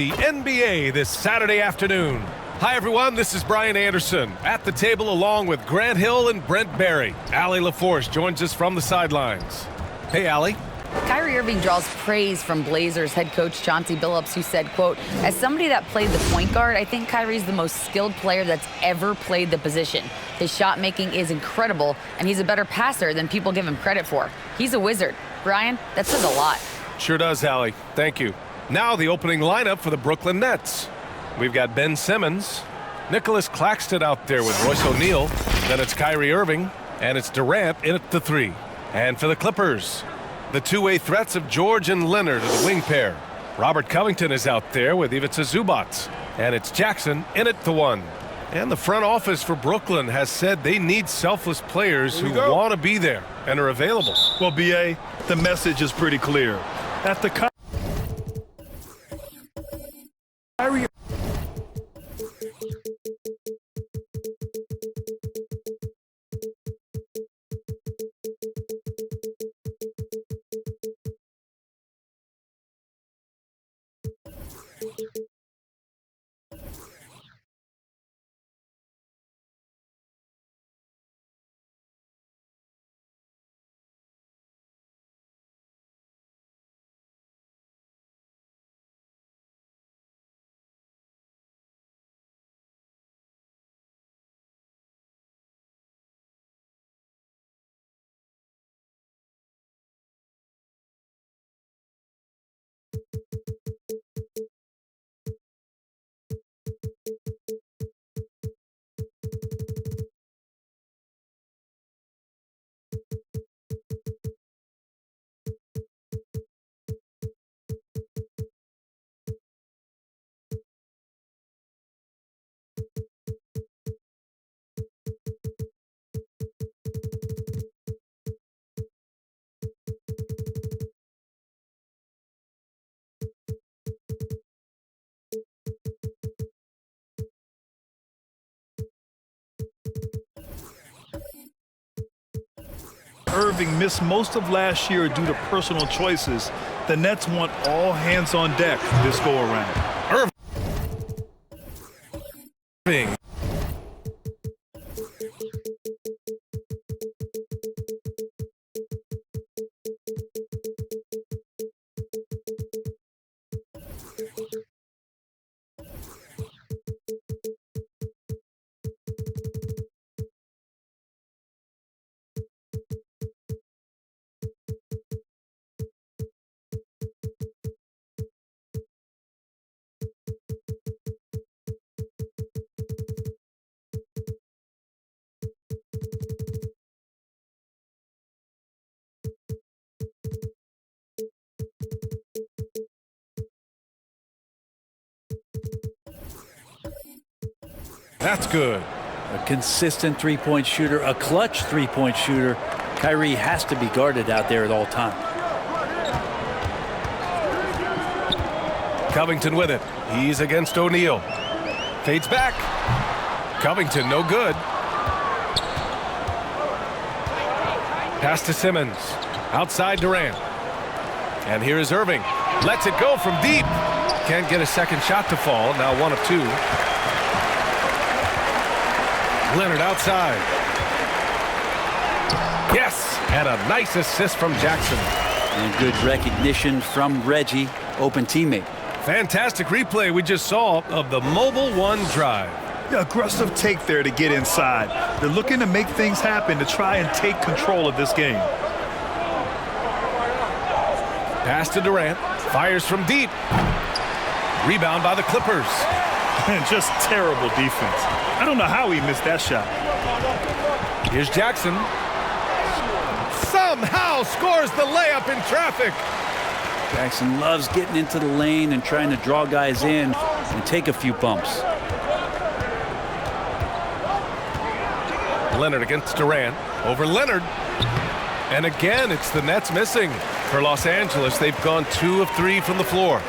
The NBA this Saturday afternoon. Hi everyone, this is Brian Anderson at the table along with Grant Hill and Brent Barry. Allie LaForce joins us from the sidelines. Hey Allie. Kyrie Irving draws praise from Blazers head coach Chauncey Billups, who said, quote, "As somebody that played the point guard, I think Kyrie's the most skilled player that's ever played the position. His shot making is incredible, and he's a better passer than people give him credit for. He's a wizard." Brian, that says a lot. Sure does, Allie. Thank you. Now the opening lineup for the Brooklyn Nets. We've got Ben Simmons, Nicholas Claxton out there with Royce O'Neal. Then it's Kyrie Irving, and it's Durant in at the 3. And for the Clippers, the two-way threats of George and Leonard are the wing pair. Robert Covington is out there with Ivica Zubac, and it's Jackson in at the 1. And the front office for Brooklyn has said they need selfless players who want to be there and are available. Well, BA, the message is pretty clear. At the Kyrie Irving missed most of last year due to personal choices. The Nets want all hands on deck this go-around. Irving. That's good. A consistent three-point shooter, a clutch three-point shooter. Kyrie has to be guarded out there at all times. Covington with it. He's against O'Neal. Fades back. Covington, no good. Pass to Simmons. Outside Durant. And here is Irving. Lets it go from deep. Can't get a second shot to fall. Now 1 of 2. Leonard outside. Yes, and a nice assist from Jackson. And good recognition from Reggie, open teammate. Fantastic replay we just saw of the mobile 1 drive. Yeah, aggressive take there to get inside. They're looking to make things happen to try and take control of this game. Pass to Durant. Fires from deep. Rebound by the Clippers. And just terrible defense. I don't know how he missed that shot. Here's Jackson. Somehow scores the layup in traffic. Jackson loves getting into the lane and trying to draw guys in and take a few bumps. Leonard against Durant. Over Leonard. And again, it's the Nets missing. For Los Angeles, they've gone 2 of 3 from the floor.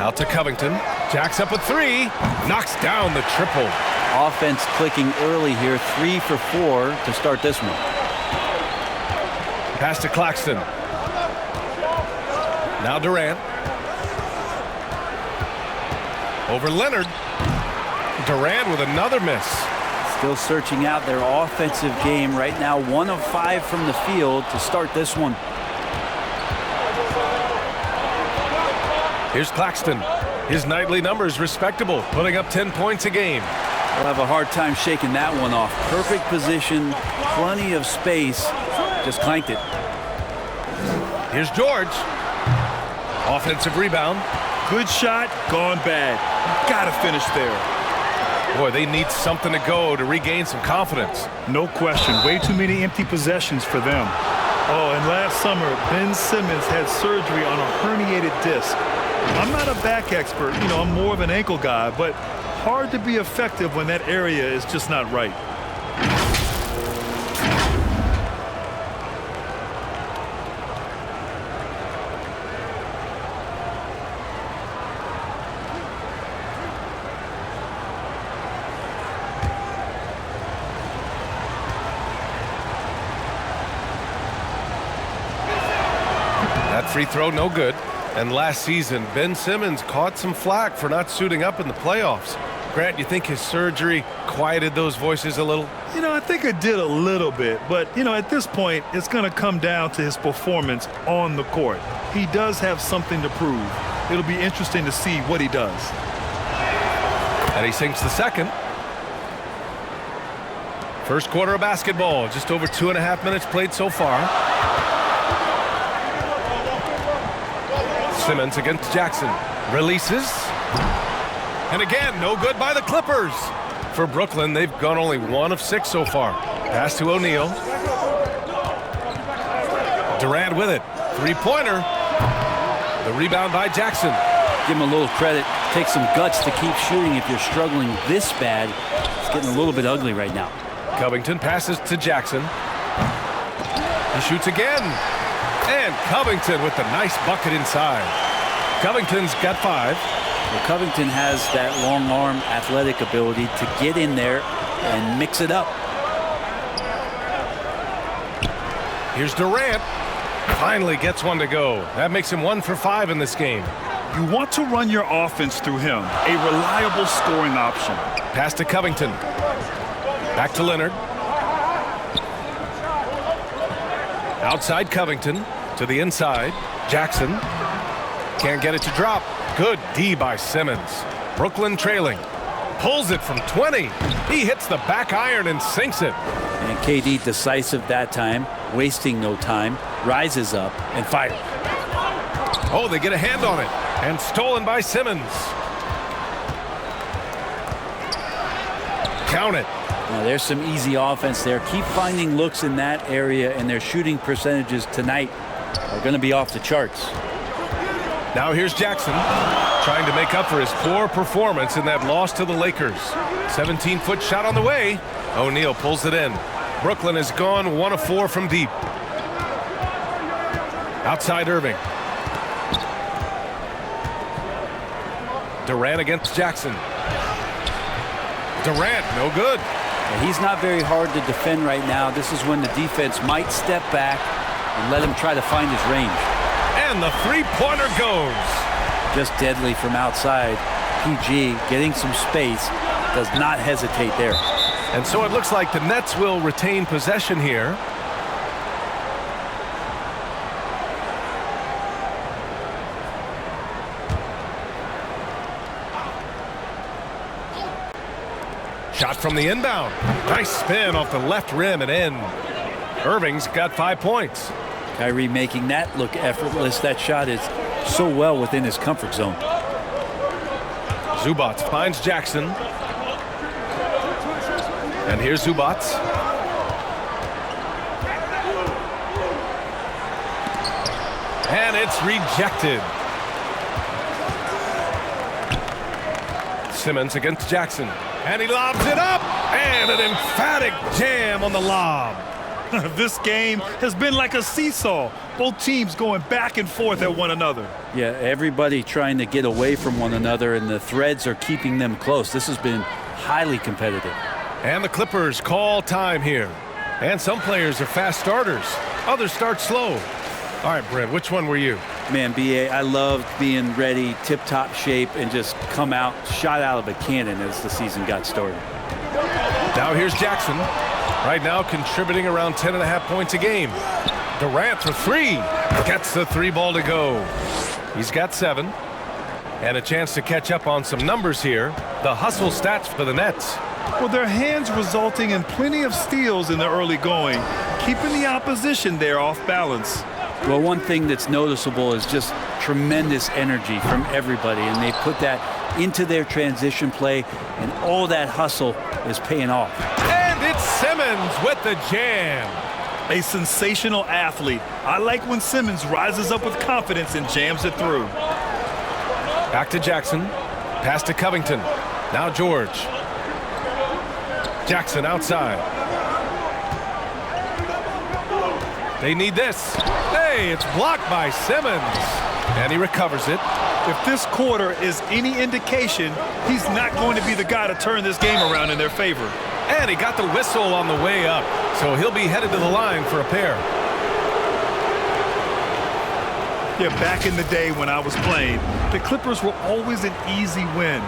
Out to Covington. Jacks up a 3. Knocks down the triple. Offense clicking early here. 3 for 4 to start this one. Pass to Claxton. Now Durant. Over Leonard. Durant with another miss. Still searching out their offensive game right now. 1 of 5 from the field to start this one. Here's Claxton. His nightly numbers respectable, putting up 10 points a game. We'll have a hard time shaking that one off. Perfect position, plenty of space. Just clanked it. Here's George. Offensive rebound. Good shot, gone bad. Gotta finish there. Boy, they need something to go to regain some confidence. No question. Way too many empty possessions for them. Oh, and last summer, Ben Simmons had surgery on a herniated disc. I'm not a back expert. You know, I'm more of an ankle guy, but hard to be effective when that area is just not right. That free throw, no good. And last season, Ben Simmons caught some flack for not suiting up in the playoffs. Grant, you think his surgery quieted those voices a little? You know, I think it did a little bit, but, you know, at this point, it's going to come down to his performance on the court. He does have something to prove. It'll be interesting to see what he does. And he sinks the second. First quarter of basketball, just over 2.5 minutes played so far. Simmons against Jackson. Releases. And again, no good by the Clippers. For Brooklyn, they've gone only 1 of 6 so far. Pass to O'Neal. Durant with it. Three-pointer. The rebound by Jackson. Give him a little credit. Take some guts to keep shooting if you're struggling this bad. It's getting a little bit ugly right now. Covington passes to Jackson. He shoots again. And Covington with the nice bucket inside. Covington's got 5. Well, Covington has that long arm athletic ability to get in there and mix it up. Here's Durant. Finally gets one to go. That makes him 1 for 5 in this game. You want to run your offense through him. A reliable scoring option. Pass to Covington. Back to Leonard. Outside Covington. To the inside. Jackson. Can't get it to drop. Good D by Simmons. Brooklyn trailing. Pulls it from 20. He hits the back iron and sinks it. And KD decisive that time. Wasting no time. Rises up and fires. Oh, they get a hand on it. And stolen by Simmons. Count it. Now, there's some easy offense there. Keep finding looks in that area, and their shooting percentages tonight are going to be off the charts. Now here's Jackson trying to make up for his poor performance in that loss to the Lakers. 17-foot shot on the way. O'Neal pulls it in. Brooklyn has gone 1 of 4 from deep. Outside Irving. Durant against Jackson. Durant, no good. He's not very hard to defend right now. This is when the defense might step back and let him try to find his range. And the three-pointer goes. Just deadly from outside. PG getting some space. Does not hesitate there. And so it looks like the Nets will retain possession here. Shot from the inbound. Nice spin off the left rim and in. Irving's got 5 points. Kyrie making that look effortless. That shot is so well within his comfort zone. Zubac finds Jackson. And here's Zubac. And it's rejected. Simmons against Jackson. And he lobs it up. And an emphatic jam on the lob. This game has been like a seesaw. Both teams going back and forth at one another. Yeah, everybody trying to get away from one another, and the threads are keeping them close. This has been highly competitive. And the Clippers call time here. And some players are fast starters. Others start slow. All right, Brent, which one were you? Man, B.A., I loved being ready, tip-top shape, and just come out, shot out of a cannon as the season got started. Now here's Jackson. Right now contributing around 10.5 points a game. Durant for three. Gets the three ball to go. He's got 7. And a chance to catch up on some numbers here. The hustle stats for the Nets. Well, their hands resulting in plenty of steals in the early going, keeping the opposition there off balance. Well, one thing that's noticeable is just tremendous energy from everybody, and they put that into their transition play, and all that hustle is paying off. And it's Simmons with the jam. A sensational athlete. I like when Simmons rises up with confidence and jams it through. Back to Jackson. Pass to Covington. Now George. Jackson outside. They need this. Hey, it's blocked by Simmons. And he recovers it. If this quarter is any indication, he's not going to be the guy to turn this game around in their favor. And he got the whistle on the way up. So he'll be headed to the line for a pair. Yeah, back in the day when I was playing, the Clippers were always an easy win.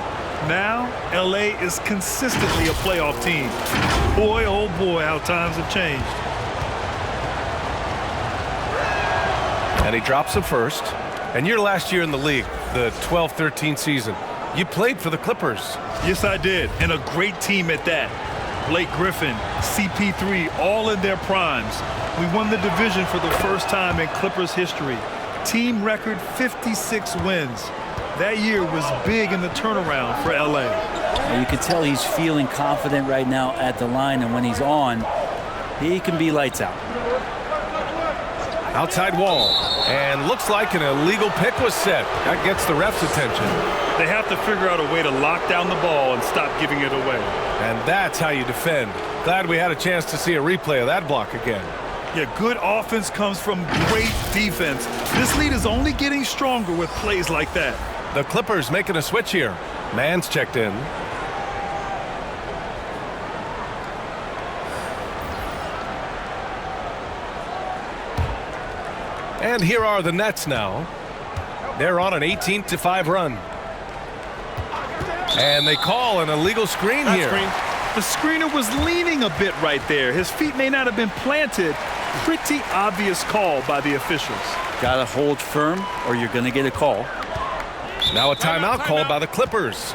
Now, LA is consistently a playoff team. Boy, oh boy, how times have changed. And he drops it first. And your last year in the league, the 12-13 season, you played for the Clippers. Yes, I did, and a great team at that. Blake Griffin, CP3, all in their primes. We won the division for the first time in Clippers history. Team record 56 wins. That year was big in the turnaround for LA. You can tell he's feeling confident right now at the line, and when he's on, he can be lights out. Outside wall. And looks like an illegal pick was set. That gets the ref's attention. They have to figure out a way to lock down the ball and stop giving it away. And that's how you defend. Glad we had a chance to see a replay of that block again. Yeah, good offense comes from great defense. This lead is only getting stronger with plays like that. The Clippers making a switch here. Mann's checked in. And here are the Nets now. They're on an 18-5 run. And they call an illegal screen here. The screener was leaning a bit right there. His feet may not have been planted. Pretty obvious call by the officials. Gotta hold firm or you're gonna get a call. Now a timeout called by the Clippers.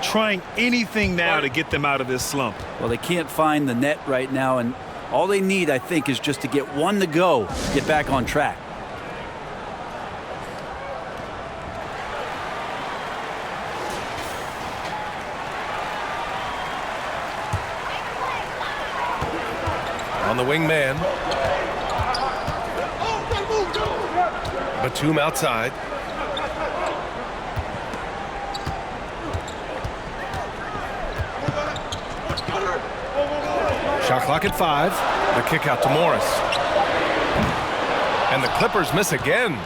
Trying anything now to get them out of this slump. Well, they can't find the net right now, and all they need, I think, is just to get one to go, get back on track. On the wing man. Batum outside. Shot clock at 5. The kick out to Morris. And the Clippers miss again.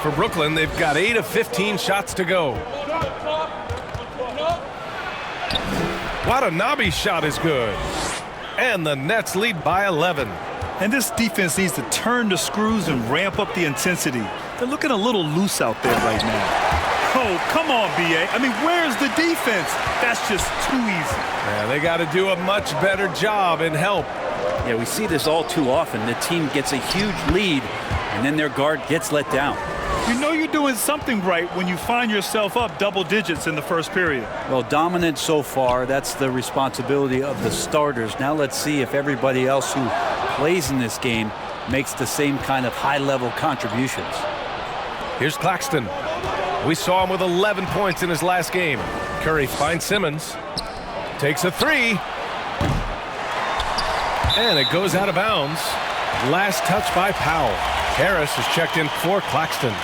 For Brooklyn, they've got 8 of 15 shots to go. Watanabe's shot is good. And the Nets lead by 11. And this defense needs to turn the screws and ramp up the intensity. They're looking a little loose out there right now. Oh, come on, B.A. I mean, where's the defense? That's just too easy. Yeah, they got to do a much better job in help. Yeah, we see this all too often. The team gets a huge lead, and then their guard gets let down. You know you're doing something right when you find yourself up double digits in the first period. Well, dominant so far. That's the responsibility of the starters. Now let's see if everybody else who plays in this game makes the same kind of high-level contributions. Here's Claxton. We saw him with 11 points in his last game. Curry finds Simmons. Takes a 3. And it goes out of bounds. Last touch by Powell. Harris is checked in for Claxton.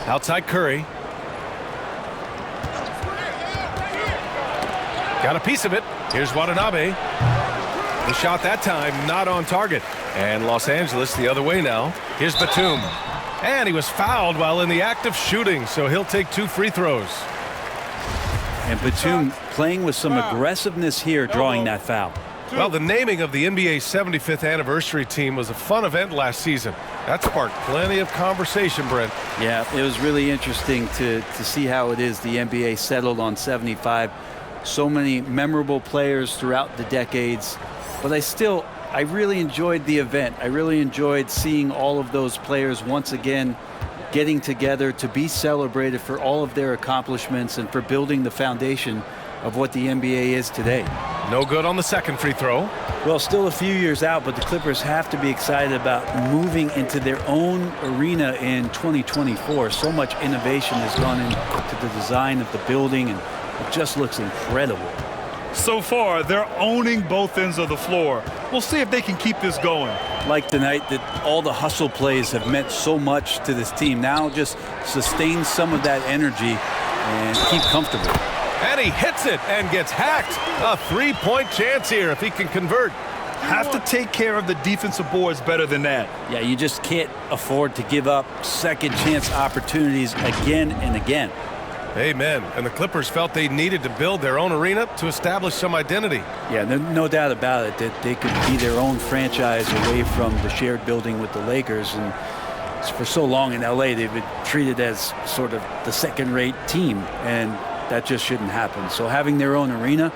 Outside Curry. Got a piece of it. Here's Watanabe. The shot that time not on target. And Los Angeles the other way now. Here's Batum. And he was fouled while in the act of shooting, so he'll take 2 free throws. And Batum playing with some aggressiveness here, drawing that foul. Well, the naming of the NBA's 75th anniversary team was a fun event last season. That sparked plenty of conversation, Brent. Yeah, it was really interesting to see how it is the NBA settled on 75. So many memorable players throughout the decades. But I really enjoyed the event. I really enjoyed seeing all of those players once again getting together to be celebrated for all of their accomplishments and for building the foundation of what the NBA is today. No good on the second free throw. Well, still a few years out, but the Clippers have to be excited about moving into their own arena in 2024. So much innovation has gone into the design of the building, and it just looks incredible. So far, they're owning both ends of the floor. We'll see if they can keep this going. Like tonight, that all the hustle plays have meant so much to this team. Now just sustain some of that energy and keep comfortable. And he hits it and gets hacked. A 3-point chance here if he can convert. Have to take care of the defensive boards better than that. Yeah, you just can't afford to give up second chance opportunities again and again. Amen. And the Clippers felt they needed to build their own arena to establish some identity. Yeah, no doubt about it that they could be their own franchise away from the shared building with the Lakers. And for so long in LA, they've been treated as sort of the second-rate team, and that just shouldn't happen. So having their own arena,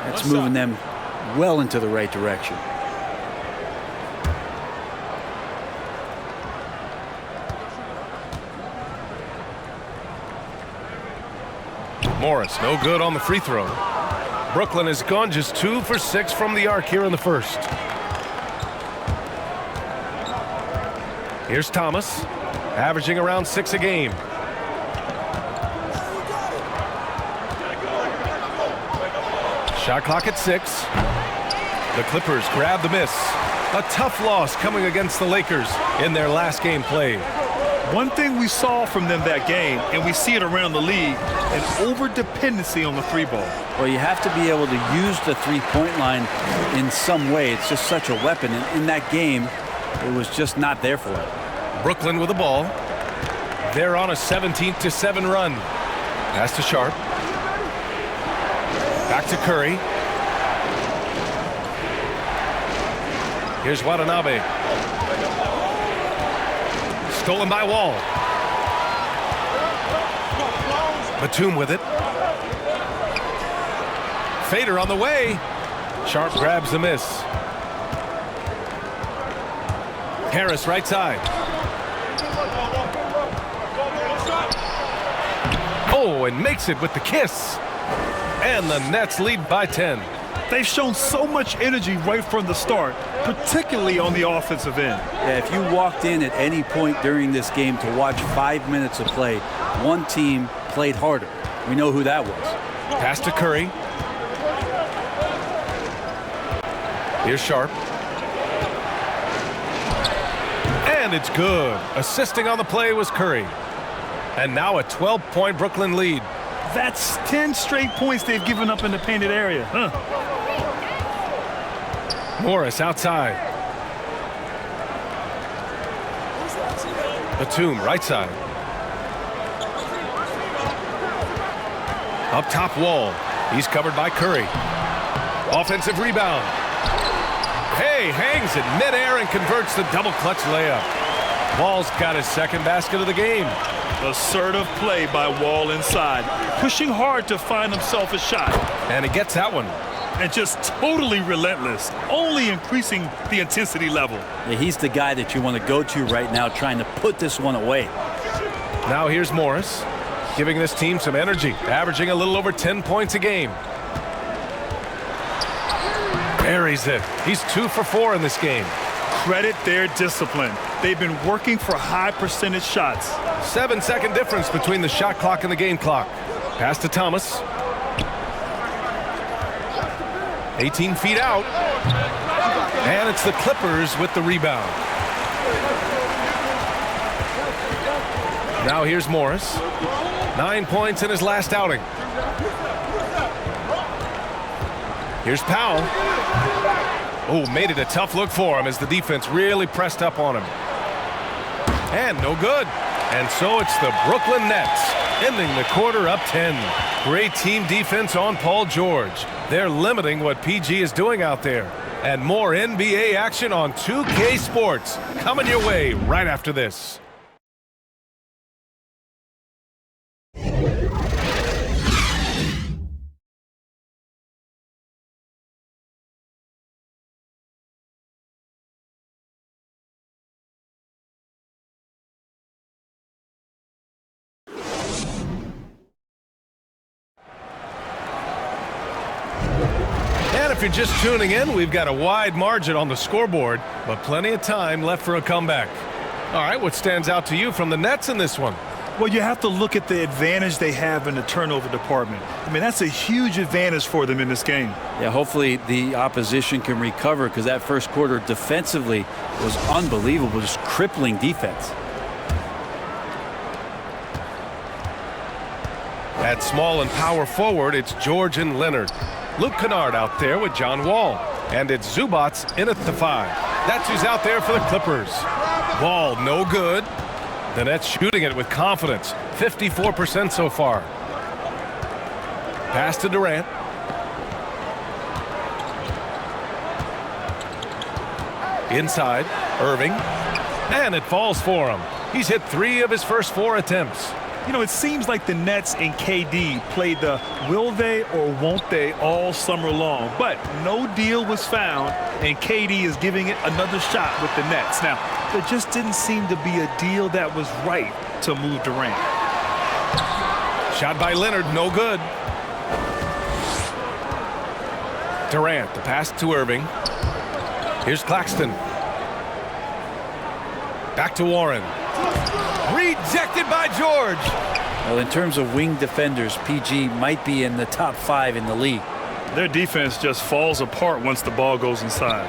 that's moving them well into the right direction. Morris, no good on the free throw. Brooklyn has gone just 2 for 6 from the arc here in the first. Here's Thomas, averaging around 6 a game. Shot clock at 6. The Clippers grab the miss. A tough loss coming against the Lakers in their last game played. One thing we saw from them that game, and we see it around the league, an over-dependency on the 3-ball. Well, you have to be able to use the three-point line in some way. It's just such a weapon. And in that game, it was just not there for it. Brooklyn with the ball. They're on a 17-7 run. Pass to Sharp. Back to Curry. Here's Watanabe. Stolen by Wall. Batum with it. Fader on the way. Sharp grabs the miss. Harris right side. Oh, and makes it with the kiss. And the Nets lead by 10. They've shown so much energy right from the start, particularly on the offensive end. Yeah, if you walked in at any point during this game to watch 5 minutes of play, one team played harder. We know who that was. Pass to Curry. Here's Sharp. And it's good. Assisting on the play was Curry. And now a 12-point Brooklyn lead. That's 10 straight points they've given up in the painted area. Morris outside. Batum right side. Up top Wall. He's covered by Curry. Offensive rebound. Hey, hangs it midair and converts the double clutch layup. Wall's got his second basket of the game. Assertive play by Wall inside, pushing hard to find himself a shot. And he gets that one. And just totally relentless, only increasing the intensity level. Yeah, he's the guy that you want to go to right now, trying to put this one away. Now here's Morris, giving this team some energy, averaging a little over 10 points a game. Buries it. He's 2 for 4 in this game. Credit their discipline. They've been working for high percentage shots. 7-second difference between the shot clock and the game clock. Pass to Thomas. 18 feet out. And it's the Clippers with the rebound. Now here's Morris. 9 points in his last outing. Here's Powell. Oh, made it a tough look for him as the defense really pressed up on him. And no good. And so it's the Brooklyn Nets ending the quarter up 10. Great team defense on Paul George. They're limiting what PG is doing out there. And more NBA action on 2K Sports coming your way right after this. And if you're just tuning in, we've got a wide margin on the scoreboard, but plenty of time left for a comeback. All right, what stands out to you from the Nets in this one? Well, you have to look at the advantage they have in the turnover department. I mean, that's a huge advantage for them in this game. Yeah, hopefully the opposition can recover, because that first quarter defensively was unbelievable, just crippling defense. At small and power forward, it's George and Leonard. Luke Kennard out there with John Wall. And it's Zubats in at the 5. That's who's out there for the Clippers. Wall, no good. The Nets shooting it with confidence. 54% so far. Pass to Durant. Inside, Irving. And it falls for him. He's hit 3 of his first 4 attempts. You know, it seems like the Nets and KD played the will they or won't they all summer long, but no deal was found, and KD is giving it another shot with the Nets. Now, there just didn't seem to be a deal that was right to move Durant. Shot by Leonard, no good. Durant, the pass to Irving. Here's Claxton. Back to Warren. Rejected by George. Well, in terms of wing defenders, PG might be in the top 5 in the league. Their defense just falls apart once the ball goes inside.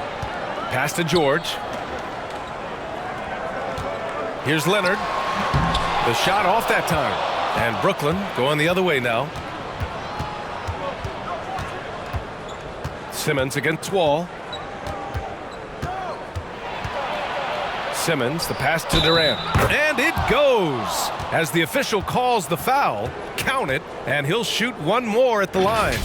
Pass to George. Here's Leonard. The shot off that time. And Brooklyn going the other way now. Simmons against Wall. Simmons, the pass to Durant. And it goes! As the official calls the foul, count it, and he'll shoot one more at the line.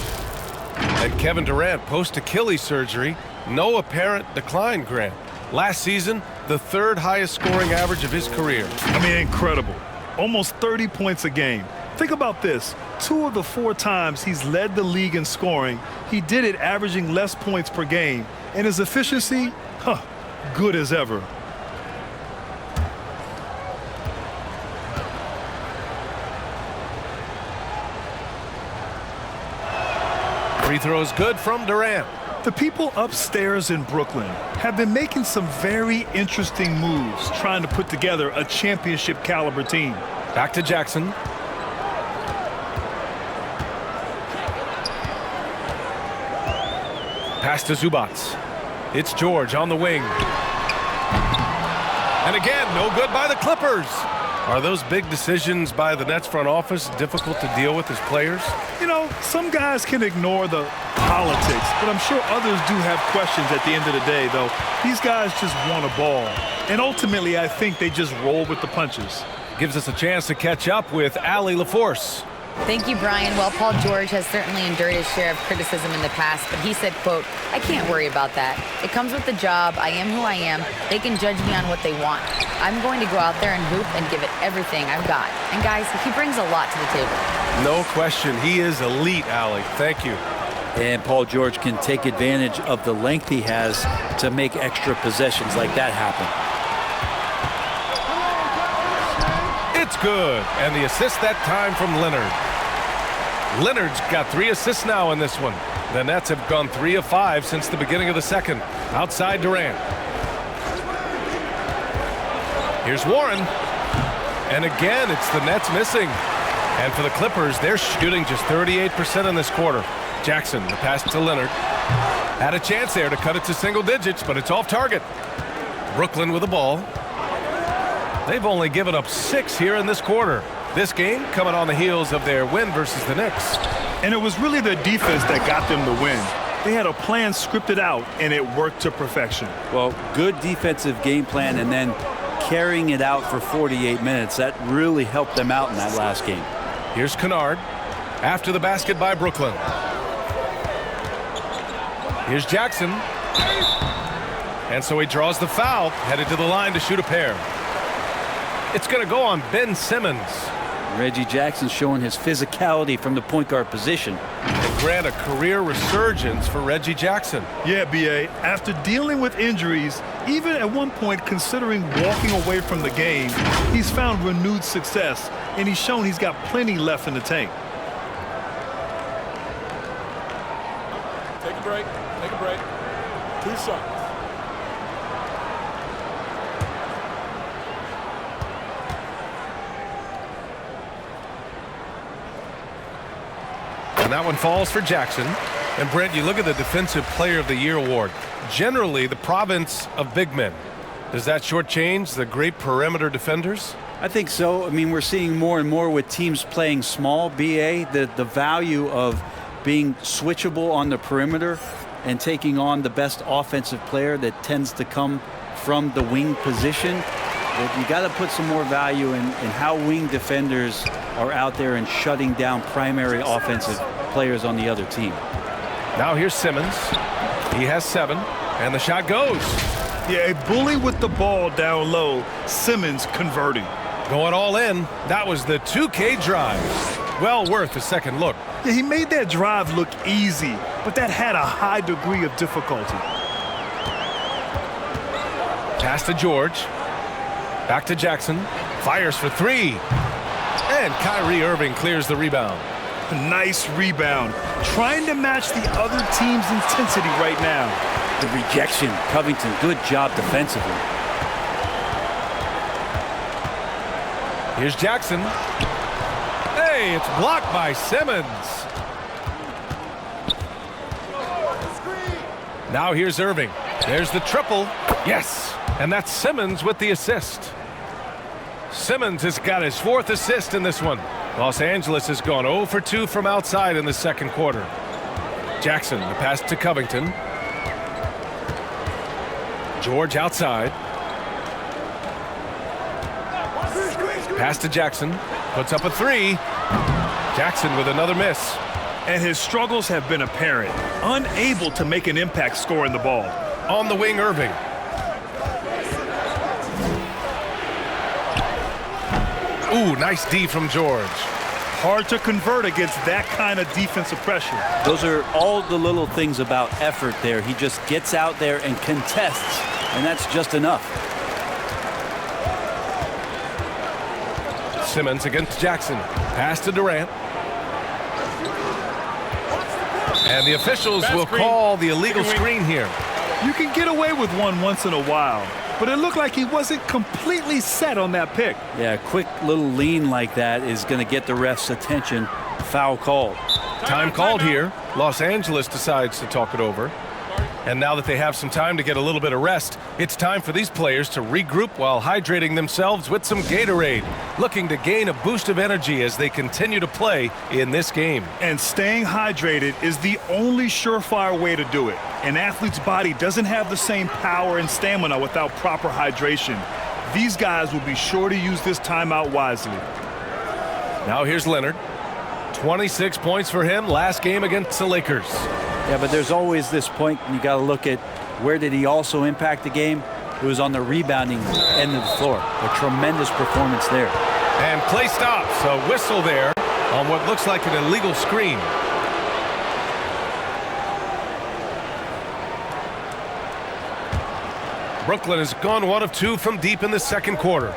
And Kevin Durant, post-Achilles surgery, no apparent decline, Grant. Last season, the 3rd highest scoring average of his career. I mean, incredible. Almost 30 points a game. Think about this. 2 of the 4 times he's led the league in scoring, he did it averaging less points per game. And his efficiency, good as ever. Free throw is good from Durant. The people upstairs in Brooklyn have been making some very interesting moves trying to put together a championship caliber team. Back to Jackson. Pass to Zubats. It's George on the wing. And again, no good by the Clippers. Are those big decisions by the Nets front office difficult to deal with as players? You know, some guys can ignore the politics, but I'm sure others do have questions at the end of the day, though. These guys just want a ball. And ultimately, I think they just roll with the punches. Gives us a chance to catch up with Allie LaForce. Thank you, Brian. Well, Paul George has certainly endured his share of criticism in the past, but he said, quote, "I can't worry about that. It comes with the job. I am who I am. They can judge me on what they want. I'm going to go out there and hoop and give it everything I've got." And guys, he brings a lot to the table. No question. He is elite, Allie. Thank you. And Paul George can take advantage of the length he has to make extra possessions like that happen. It's good. And the assist that time from Leonard. Leonard's got 3 assists now in this one. The Nets have gone 3 of 5 since the beginning of the second. Outside Durant. Here's Warren. And again, it's the Nets missing. And for the Clippers, they're shooting just 38% in this quarter. Jackson, the pass to Leonard. Had a chance there to cut it to single digits, but it's off target. Brooklyn with the ball. They've only given up 6 here in this quarter. This game coming on the heels of their win versus the Knicks. And it was really their defense that got them the win. They had a plan scripted out, and it worked to perfection. Well, good defensive game plan, and then carrying it out for 48 minutes. That really helped them out in that last game. Here's Kennard after the basket by Brooklyn. Here's Jackson. And so he draws the foul, headed to the line to shoot a pair. It's going to go on Ben Simmons. Reggie Jackson showing his physicality from the point guard position. And Grant, a career resurgence for Reggie Jackson. Yeah, B.A., after dealing with injuries, even at one point considering walking away from the game, he's found renewed success, and he's shown he's got plenty left in the tank. Take a break. Take a break. 2 shots. And that one falls for Jackson. And Brent, you look at the Defensive Player of the Year award. Generally, the province of big men. Does that shortchange the great perimeter defenders? I think so. I mean, we're seeing more and more with teams playing small, BA, the value of being switchable on the perimeter and taking on the best offensive player that tends to come from the wing position. But you got to put some more value in how wing defenders are out there and shutting down primary offensive players on the other team. Now here's Simmons. He has 7, and the shot goes. Yeah, a bully with the ball down low. Simmons converting. Going all in. That was the 2K drive. Well worth a second look. Yeah, he made that drive look easy, but that had a high degree of difficulty. Pass to George. Back to Jackson. Fires for 3. And Kyrie Irving clears the rebound. Nice rebound. Trying to match the other team's intensity right now. The rejection. Covington, good job defensively. Here's Jackson. Hey, it's blocked by Simmons. Now here's Irving. There's the triple. Yes. And that's Simmons with the assist. Simmons has got his 4th assist in this one. Los Angeles has gone 0 for 2 from outside in the second quarter. Jackson, the pass to Covington. George outside. Pass to Jackson. Puts up a 3. Jackson with another miss. And his struggles have been apparent. Unable to make an impact scoring the ball. On the wing, Irving. Ooh, nice D from George. Hard to convert against that kind of defensive pressure. Those are all the little things about effort there. He just gets out there and contests, and that's just enough. Simmons against Jackson. Pass to Durant. And the officials will call the illegal screen here. You can get away with one once in a while, but it looked like he wasn't completely set on that pick. Yeah, a quick little lean like that is going to get the ref's attention. Foul called. Time called here. Los Angeles decides to talk it over. And now that they have some time to get a little bit of rest, it's time for these players to regroup while hydrating themselves with some Gatorade, looking to gain a boost of energy as they continue to play in this game. And staying hydrated is the only surefire way to do it. An athlete's body doesn't have the same power and stamina without proper hydration. These guys will be sure to use this timeout wisely. Now here's Leonard. 26 points for him last game against the Lakers. Yeah, but there's always this point, and you got to look at where did he also impact the game. It was on the rebounding end of the floor. A tremendous performance there. And play stops. A whistle there on what looks like an illegal screen. Brooklyn has gone 1 of 2 from deep in the second quarter.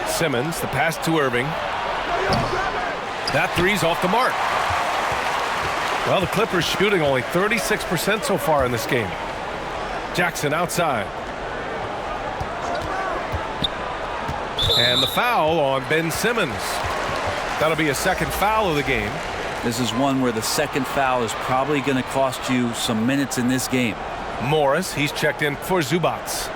Simmons, the pass to Irving. That 3's off the mark. Well, the Clippers shooting only 36% so far in this game. Jackson outside. And the foul on Ben Simmons. That'll be a second foul of the game. This is one where the second foul is probably going to cost you some minutes in this game. Morris, he's checked in for Zubats.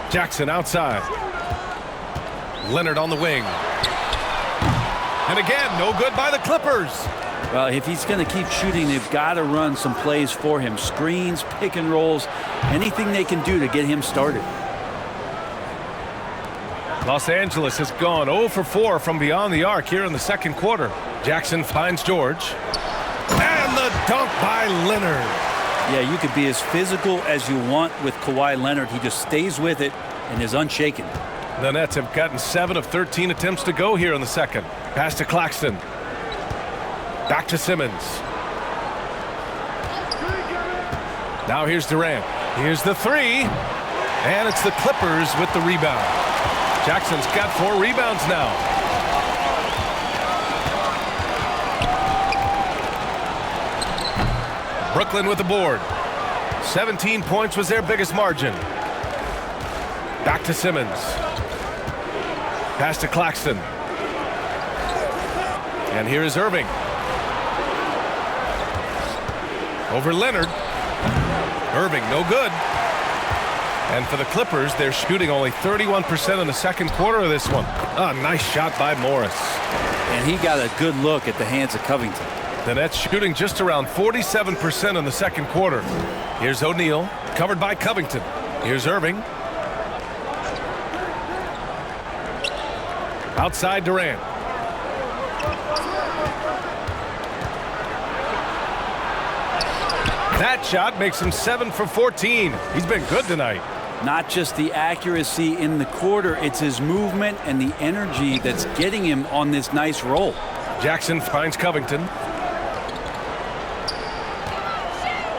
Jackson outside. Leonard on the wing. And again, no good by the Clippers. Well, if he's going to keep shooting, they've got to run some plays for him. Screens, pick and rolls, anything they can do to get him started. Los Angeles has gone 0 for 4 from beyond the arc here in the second quarter. Jackson finds George. And the dunk by Leonard. Yeah, you could be as physical as you want with Kawhi Leonard. He just stays with it and is unshaken. The Nets have gotten 7 of 13 attempts to go here in the second. Pass to Claxton. Back to Simmons. Now here's Durant. Here's the three. And it's the Clippers with the rebound. Jackson's got 4 rebounds now. Brooklyn with the board. 17 points was their biggest margin. Back to Simmons. Pass to Claxton. And here is Irving. Over Leonard. Irving, no good. And for the Clippers, they're shooting only 31% in the second quarter of this one. A nice shot by Morris. And he got a good look at the hands of Covington. The Nets shooting just around 47% in the second quarter. Here's O'Neal, covered by Covington. Here's Irving. Outside Durant. That shot makes him 7 for 14. He's been good tonight. Not just the accuracy in the quarter, it's his movement and the energy that's getting him on this nice roll. Jackson finds Covington.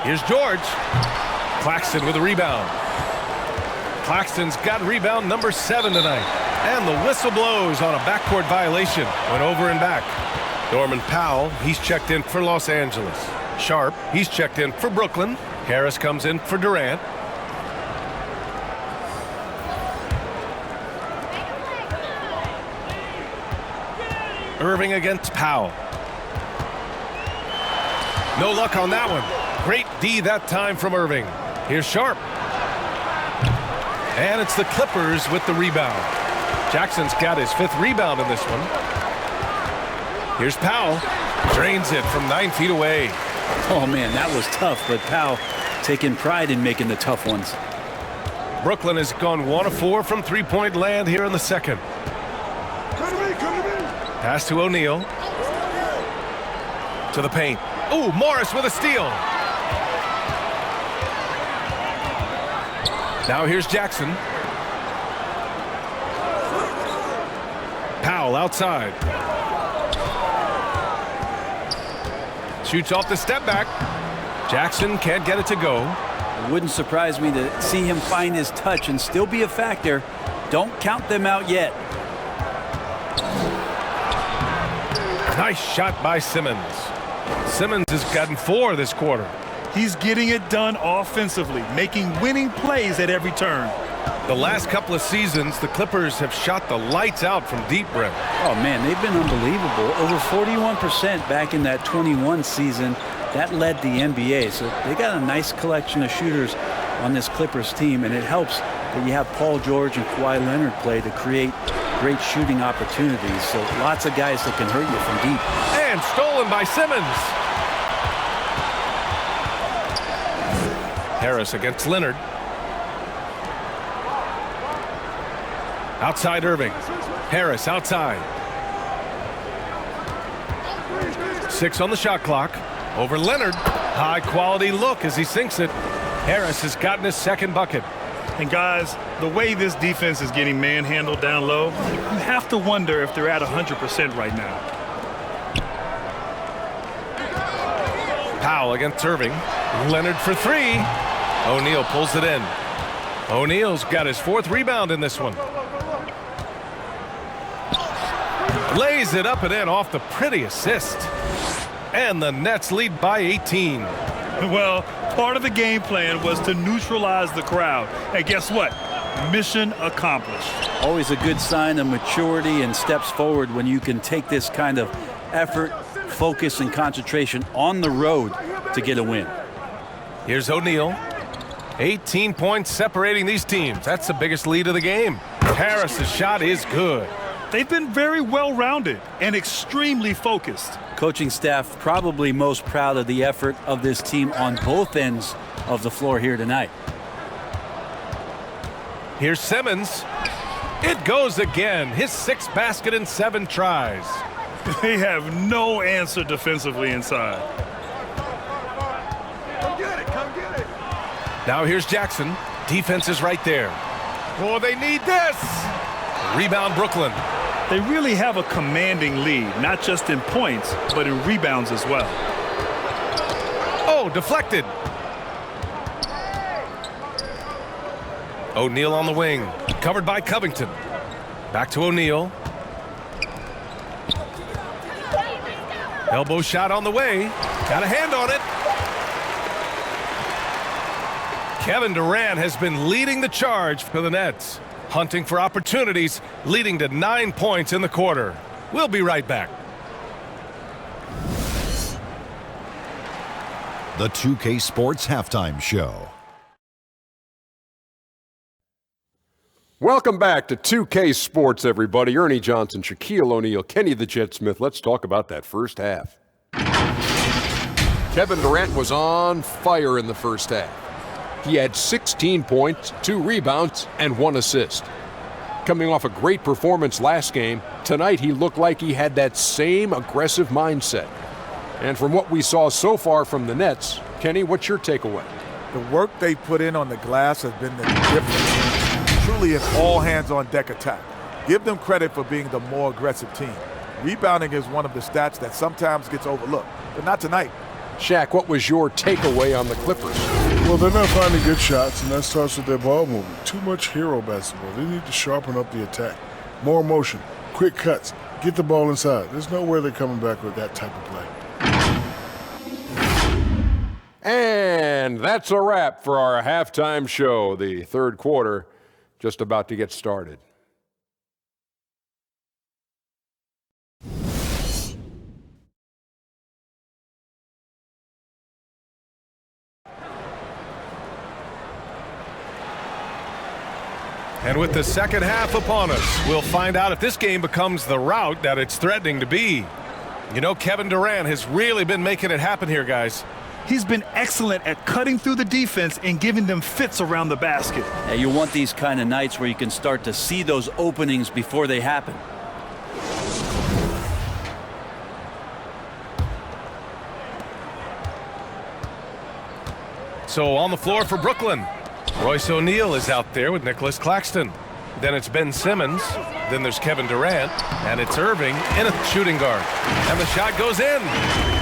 Here's George. Claxton with a rebound. Claxton's got rebound number 7 tonight. And the whistle blows on a backcourt violation. Went over and back. Norman Powell, he's checked in for Los Angeles. Sharp, he's checked in for Brooklyn. Harris comes in for Durant. Irving against Powell. No luck on that one. Great D that time from Irving. Here's Sharp. And it's the Clippers with the rebound. Jackson's got his 5th rebound in this one. Here's Powell. Drains it from 9 feet away. Oh, man, that was tough, but Powell taking pride in making the tough ones. Brooklyn has gone 1 of 4 from three-point land here in the second. Pass to O'Neal. To the paint. Ooh, Morris with a steal. Now here's Jackson. Powell outside. Shoots off the step back. Jackson can't get it to go. It wouldn't surprise me to see him find his touch and still be a factor. Don't count them out yet. Nice shot by Simmons. Simmons has gotten 4 this quarter. He's getting it done offensively, making winning plays at every turn. The last couple of seasons, the Clippers have shot the lights out from deep breath. Oh, man, they've been unbelievable. Over 41% back in that 21 season. That led the NBA. So they got a nice collection of shooters on this Clippers team, and it helps that you have Paul George and Kawhi Leonard play to create great shooting opportunities. So lots of guys that can hurt you from deep. And stolen by Simmons. Harris against Leonard. Outside Irving. Harris outside. 6 on the shot clock. Over Leonard. High quality look as he sinks it. Harris has gotten his 2nd bucket. And guys, the way this defense is getting manhandled down low, you have to wonder if they're at 100% right now. Powell against Irving. Leonard for 3. O'Neal pulls it in. O'Neal's got his 4th rebound in this one. Lays it up and in off the pretty assist. And the Nets lead by 18. Well, part of the game plan was to neutralize the crowd. And guess what? Mission accomplished. Always a good sign of maturity and steps forward when you can take this kind of effort, focus, and concentration on the road to get a win. Here's O'Neal. 18 points separating these teams. That's the biggest lead of the game. Harris's shot is good. They've been very well-rounded and extremely focused. Coaching staff probably most proud of the effort of this team on both ends of the floor here tonight. Here's Simmons. It goes again. His 6th basket in 7 tries. They have no answer defensively inside. Come get it, come get it. Now here's Jackson. Defense is right there. Oh, they need this. Rebound, Brooklyn. They really have a commanding lead, not just in points, but in rebounds as well. Oh, deflected. O'Neal on the wing, covered by Covington. Back to O'Neal. Elbow shot on the way. Got a hand on it. Kevin Durant has been leading the charge for the Nets, hunting for opportunities, leading to 9 points in the quarter. We'll be right back. The 2K Sports Halftime Show. Welcome back to 2K Sports, everybody. Ernie Johnson, Shaquille O'Neal, Kenny the Jet Smith. Let's talk about that first half. Kevin Durant was on fire in the first half. He had 16 points, 2 rebounds, and 1 assist. Coming off a great performance last game, tonight he looked like he had that same aggressive mindset. And from what we saw so far from the Nets, Kenny, what's your takeaway? The work they put in on the glass has been the difference. Truly an all-hands-on-deck attack. Give them credit for being the more aggressive team. Rebounding is one of the stats that sometimes gets overlooked, but not tonight. Shaq, what was your takeaway on the Clippers? Well, they're not finding good shots, and that starts with their ball movement. Too much hero basketball. They need to sharpen up the attack. More motion, quick cuts, get the ball inside. There's nowhere they're coming back with that type of play. And that's a wrap for our halftime show. The third quarter just about to get started. And with the second half upon us, we'll find out if this game becomes the rout that it's threatening to be. You know, Kevin Durant has really been making it happen here, guys. He's been excellent at cutting through the defense and giving them fits around the basket. Yeah, you want these kind of nights where you can start to see those openings before they happen. So on the floor for Brooklyn, Royce O'Neal is out there with Nicholas Claxton. Then it's Ben Simmons. Then there's Kevin Durant. And it's Irving in a shooting guard. And the shot goes in.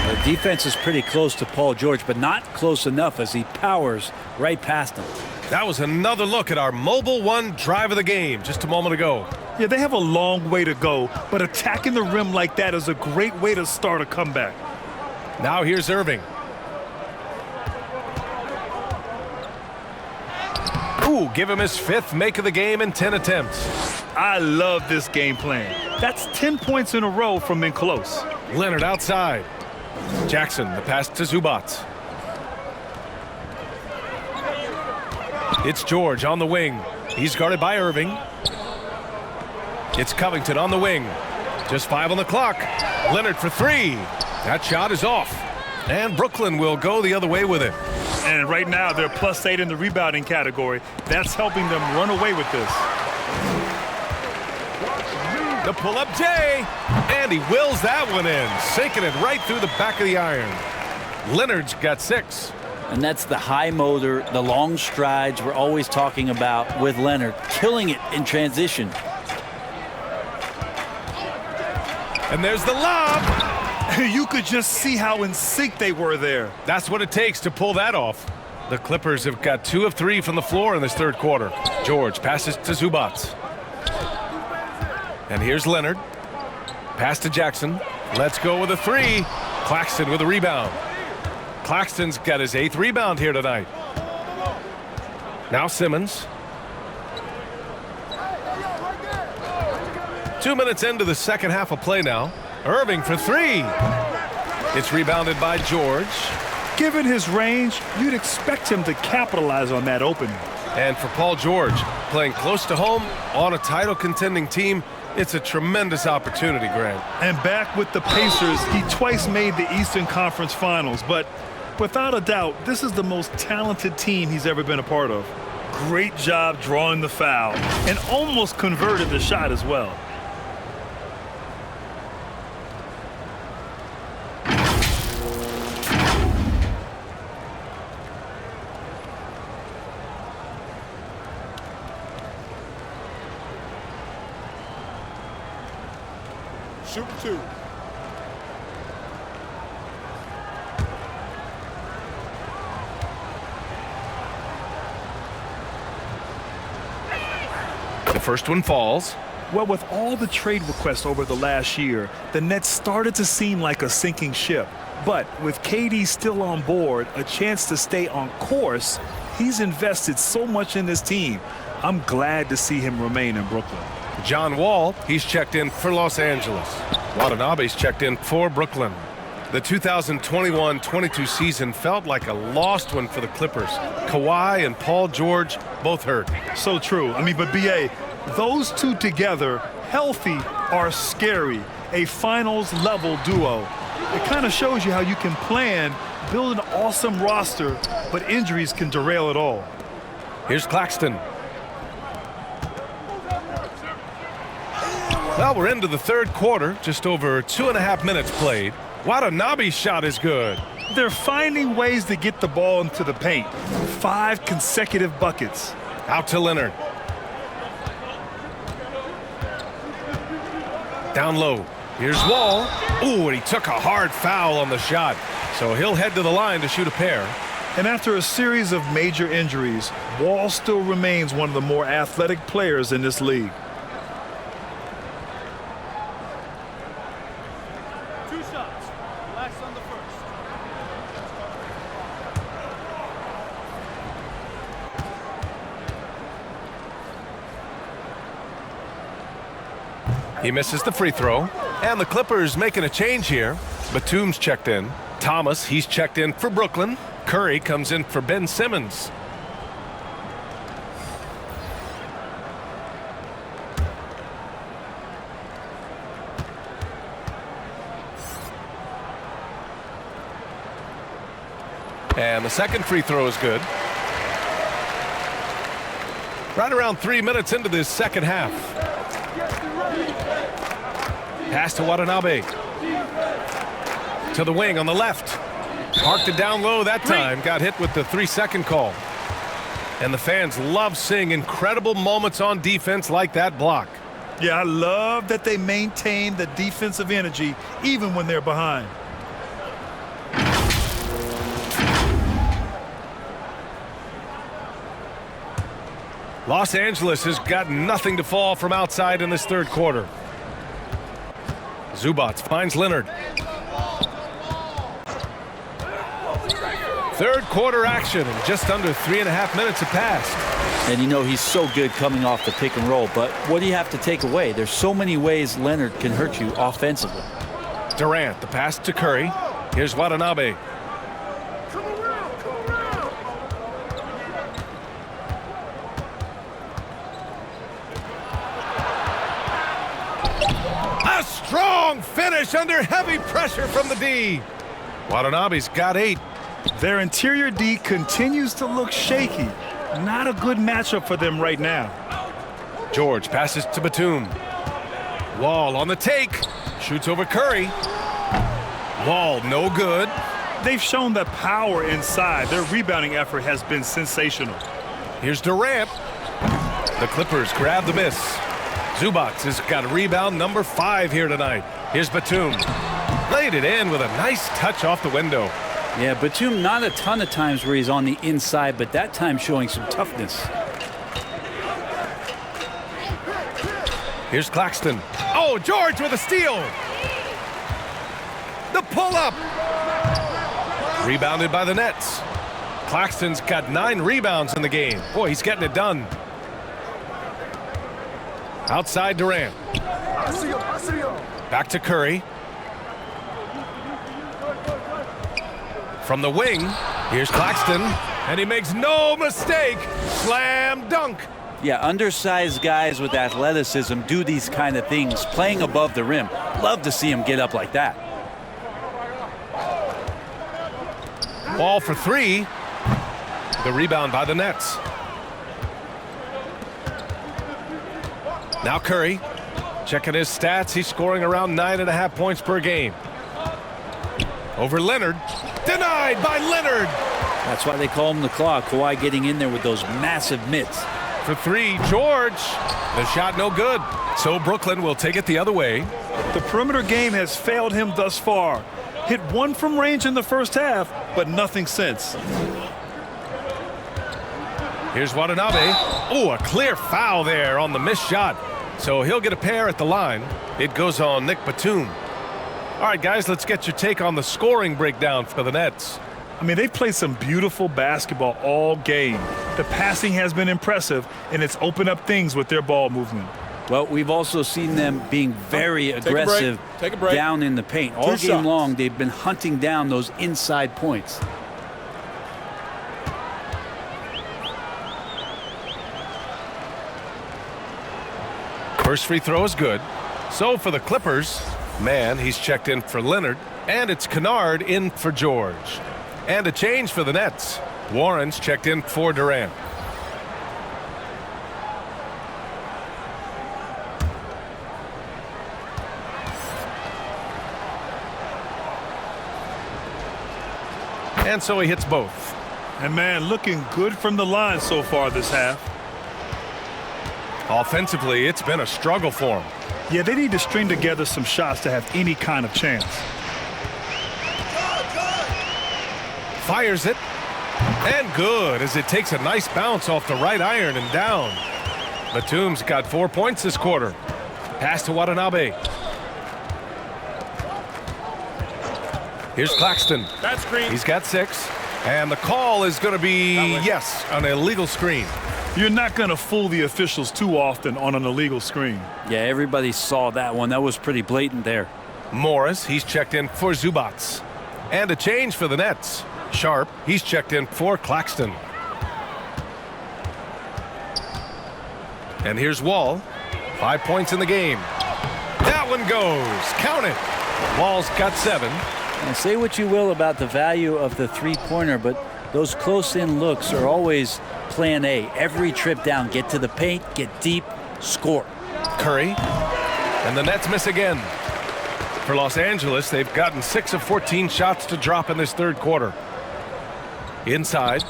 The defense is pretty close to Paul George, but not close enough as he powers right past him. That was another look at our Mobile One drive of the game just a moment ago. Yeah, they have a long way to go, but attacking the rim like that is a great way to start a comeback. Now here's Irving. Ooh, give him his 5th make of the game in 10 attempts. I love this game plan. That's 10 points in a row from in close. Leonard outside. Jackson, the pass to Zubac. It's George on the wing. He's guarded by Irving. It's Covington on the wing. Just 5 on the clock. Leonard for 3. That shot is off. And Brooklyn will go the other way with it. And right now, they're +8 in the rebounding category. That's helping them run away with this. The pull-up J, and he wills that one in, sinking it right through the back of the iron. Leonard's got 6. And that's the high motor, the long strides we're always talking about with Leonard, killing it in transition. And there's the lob. You could just see how in sync they were there. That's what it takes to pull that off. The Clippers have got 2 of 3 from the floor in this third quarter. George passes to Zubac. And here's Leonard. Pass to Jackson. Let's go with a 3. Claxton with a rebound. Claxton's got his 8th rebound here tonight. Now Simmons. 2 minutes into the second half of play now. Irving for 3. It's rebounded by George. Given his range, you'd expect him to capitalize on that opening. And for Paul George, playing close to home on a title-contending team, it's a tremendous opportunity, Grant. And back with the Pacers, he twice made the Eastern Conference Finals, but without a doubt, this is the most talented team he's ever been a part of. Great job drawing the foul and almost converted the shot as well. Shoot 2. The first one falls. Well, with all the trade requests over the last year, the Nets started to seem like a sinking ship. But with KD still on board, a chance to stay on course, he's invested so much in this team. I'm glad to see him remain in Brooklyn. John Wall, he's checked in for Los Angeles. Watanabe's checked in for Brooklyn. The 2021-22 season felt like a lost one for the Clippers. Kawhi and Paul George both hurt. So true. I mean, but B.A., those two together, healthy, are scary. A finals-level duo. It kind of shows you how you can plan, build an awesome roster, but injuries can derail it all. Here's Claxton. Well, we're into the third quarter, just over 2.5 minutes played. Watanabe's shot is good. They're finding ways to get the ball into the paint. 5 consecutive buckets. Out to Leonard. Down low. Here's Wall. Ooh, and he took a hard foul on the shot. So he'll head to the line to shoot a pair. And after a series of major injuries, Wall still remains one of the more athletic players in this league. He misses the free throw. And the Clippers making a change here. Batum's checked in. Thomas, he's checked in for Brooklyn. Curry comes in for Ben Simmons. And the second free throw is good. Right around 3 minutes into this second half. Pass to Watanabe. To the wing on the left. Parked it down low that time. Got hit with the 3-second call. And the fans love seeing incredible moments on defense like that block. Yeah, I love that they maintain the defensive energy even when they're behind. Los Angeles has got nothing to fall from outside in this third quarter. Zubac finds Leonard. Third quarter action, and just under 3.5 minutes have passed. And you know he's so good coming off the pick and roll, but what do you have to take away? There's so many ways Leonard can hurt you offensively. Durant, the pass to Curry. Here's Watanabe. A strong finish under heavy pressure from the D. Watanabe's got 8. Their interior D continues to look shaky. Not a good matchup for them right now. George passes to Batum. Wall on the take. Shoots over Curry. Wall no good. They've shown the power inside. Their rebounding effort has been sensational. Here's Durant. The Clippers grab the miss. Zubac has got rebound number 5 here tonight. Here's Batum. Laid it in with a nice touch off the window. Yeah, Batum not a ton of times where he's on the inside, but that time showing some toughness. Here's Claxton. Oh, George with a steal. The pull-up. Rebounded by the Nets. Claxton's got 9 rebounds in the game. Boy, he's getting it done. Outside Durant. Back to Curry. From the wing, here's Claxton. And he makes no mistake. Slam dunk. Yeah, undersized guys with athleticism do these kind of things, playing above the rim. Love to see him get up like that. Ball for three. The rebound by the Nets. Now Curry. Checking his stats. He's scoring around 9.5 points per game. Over Leonard. Denied by Leonard. That's why they call him the Claw. Kawhi getting in there with those massive mitts. For three, George. The shot no good. So Brooklyn will take it the other way. The perimeter game has failed him thus far. Hit one from range in the first half, but nothing since. Here's Watanabe. Oh, a clear foul there on the missed shot. So he'll get a pair at the line. It goes on Nick Batum. All right, guys, let's get your take on the scoring breakdown for the Nets. I mean, they've played some beautiful basketball all game. The passing has been impressive, and it's opened up things with their ball movement. Well, we've also seen them being very aggressive down in the paint. All game long, they've been hunting down those inside points. First free throw is good. So for the Clippers, man, he's checked in for Leonard, and it's Kennard in for George. And a change for the Nets. Warren's checked in for Durant. And so he hits both. And man, looking good from the line so far this half. Offensively, it's been a struggle for him. Yeah, they need to string together some shots to have any kind of chance. Fires it. And good, as it takes a nice bounce off the right iron and down. Batum's got 4 points this quarter. Pass to Watanabe. Here's Claxton. That screen. He's got 6. And the call is going to be, yes, an illegal screen. You're not going to fool the officials too often on an illegal screen. Yeah, everybody saw that one. That was pretty blatant there. Morris, he's checked in for Zubats. And a change for the Nets. Sharp, he's checked in for Claxton. And here's Wall. 5 points in the game. That one goes. Count it. Wall's got 7. And say what you will about the value of the three-pointer, but those close-in looks are always plan A. Every trip down, get to the paint, get deep, score. Curry. And the Nets miss again. For Los Angeles, they've gotten 6 of 14 shots to drop in this third quarter. Inside.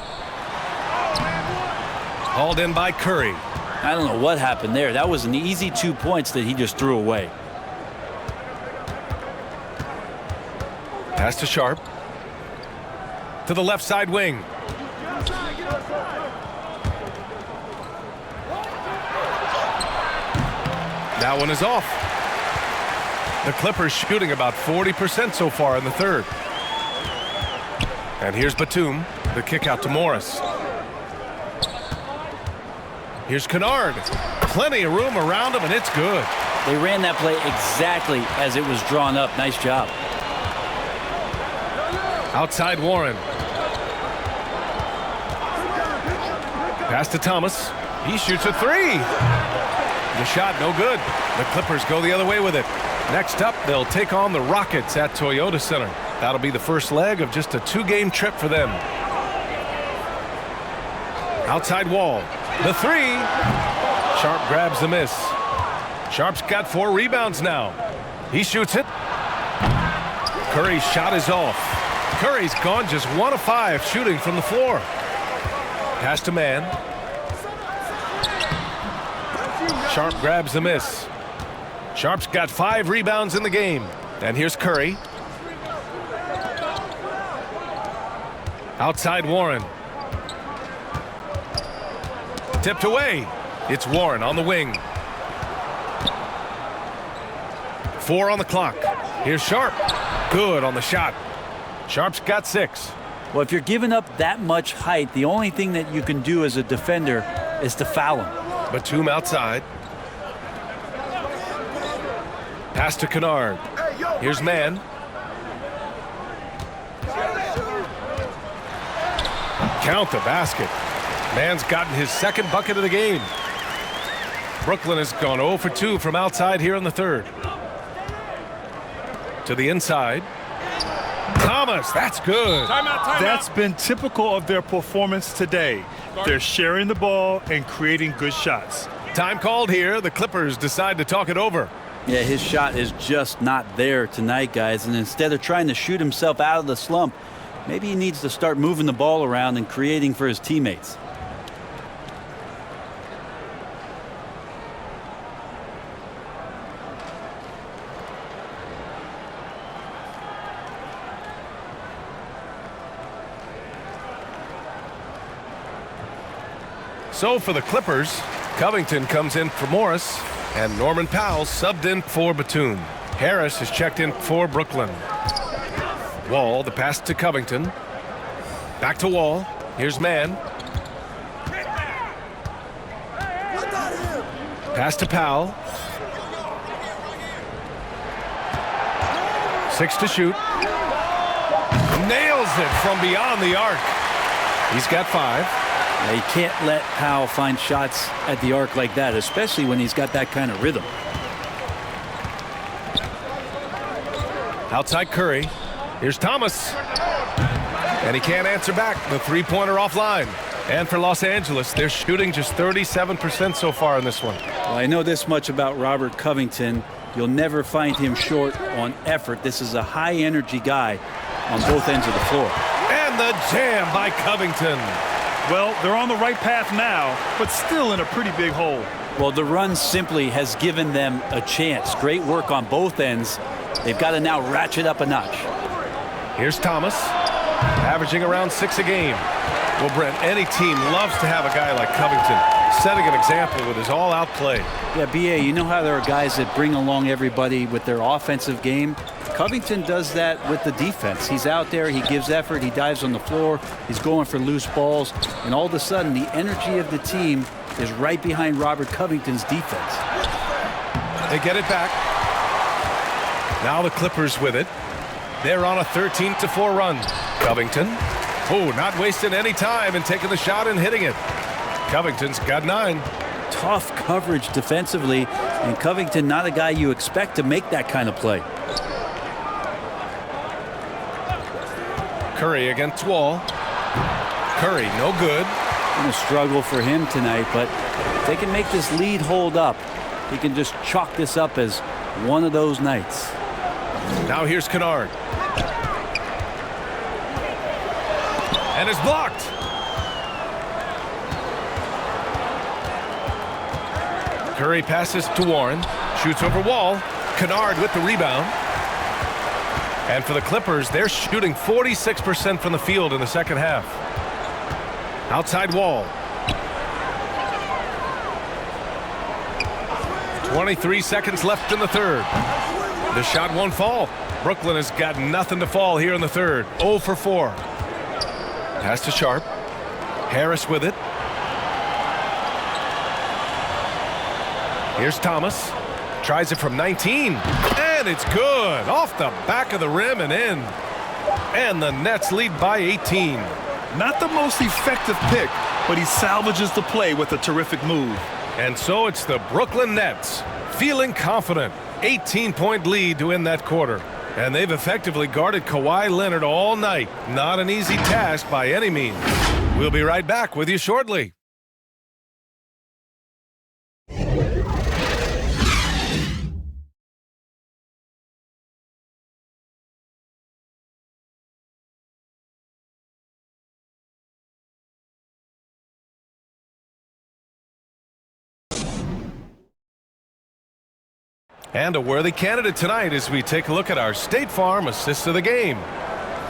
Hauled in by Curry. I don't know what happened there. That was an easy 2 points that he just threw away. Pass to Sharp. To the left side wing. That one is off. The Clippers shooting about 40% so far in the third. And here's Batum. The kick out to Morris. Here's Kennard. Plenty of room around him, and it's good. They ran that play exactly as it was drawn up. Nice job. Outside Warren. Pass to Thomas. He shoots a 3. The shot no good. The Clippers go the other way with it. Next up, they'll take on the Rockets at Toyota Center. That'll be the first leg of just a 2-game trip for them. Outside Wall. The 3. Sharp grabs the miss. Sharp's got 4 rebounds now. He shoots it. Curry's shot is off. Curry's gone just 1 of 5 shooting from the floor. Pass to man. Sharp grabs the miss. Sharp's got 5 rebounds in the game. And here's Curry. Outside Warren. Tipped away. It's Warren on the wing. 4 on the clock. Here's Sharp. Good on the shot. Sharp's got 6. Well, if you're giving up that much height, the only thing that you can do as a defender is to foul him. Batum outside. Pass to Kennard. Here's man. count the basket. Man's gotten his second bucket of the game. Brooklyn has gone 0 for 2 from outside here in the third. To the inside. Thomas, that's good. That's been typical of their performance today. They're sharing the ball and creating good shots. Time called here. The Clippers decide to talk it over. Yeah, his shot is just not there tonight, guys. And instead of trying to shoot himself out of the slump, maybe he needs to start moving the ball around and creating for his teammates. So for the Clippers, Covington comes in for Morris, and Norman Powell subbed in for Batum. Harris has checked in for Brooklyn. Wall, the pass to Covington. Back to Wall. Here's Mann. Pass to Powell. 6 to shoot. Nails it from beyond the arc. He's got 5. Now, you can't let Powell find shots at the arc like that, especially when he's got that kind of rhythm. Outside Curry. Here's Thomas. And he can't answer back. The three-pointer offline. And for Los Angeles, they're shooting just 37% so far in this one. Well, I know this much about Robert Covington. You'll never find him short on effort. This is a high-energy guy on both ends of the floor. And the jam by Covington. Well, they're on the right path now, but still in a pretty big hole. Well, the run simply has given them a chance. Great work on both ends. They've got to now ratchet up a notch. Here's Thomas, averaging around 6 a game. Well, Brent, any team loves to have a guy like Covington, setting an example with his all-out play. Yeah, B.A., you know how there are guys that bring along everybody with their offensive game? Covington does that with the defense. He's out there, he gives effort, he dives on the floor, he's going for loose balls, and all of a sudden the energy of the team is right behind Robert Covington's defense. They get it back. Now the Clippers with it. They're on a 13-4 run. Covington, not wasting any time and taking the shot and hitting it. Covington's got 9. Tough coverage defensively, and Covington not a guy you expect to make that kind of play. Curry against Wall. Curry, no good. Going to struggle for him tonight, but if they can make this lead hold up, he can just chalk this up as one of those nights. Now here's Kennard. And it's blocked. Curry passes to Warren. Shoots over Wall. Kennard with the rebound. And for the Clippers, they're shooting 46% from the field in the second half. Outside Wall. 23 seconds left in the third. The shot won't fall. Brooklyn has got nothing to fall here in the third. 0 for 4. Pass to Sharp. Harris with it. Here's Thomas. Tries it from 19. And it's good. Off the back of the rim and in. And the Nets lead by 18. Not the most effective pick, but he salvages the play with a terrific move. And so it's the Brooklyn Nets feeling confident. 18-point lead to end that quarter. And they've effectively guarded Kawhi Leonard all night. Not an easy task by any means. We'll be right back with you shortly. And a worthy candidate tonight as we take a look at our State Farm assist of the game.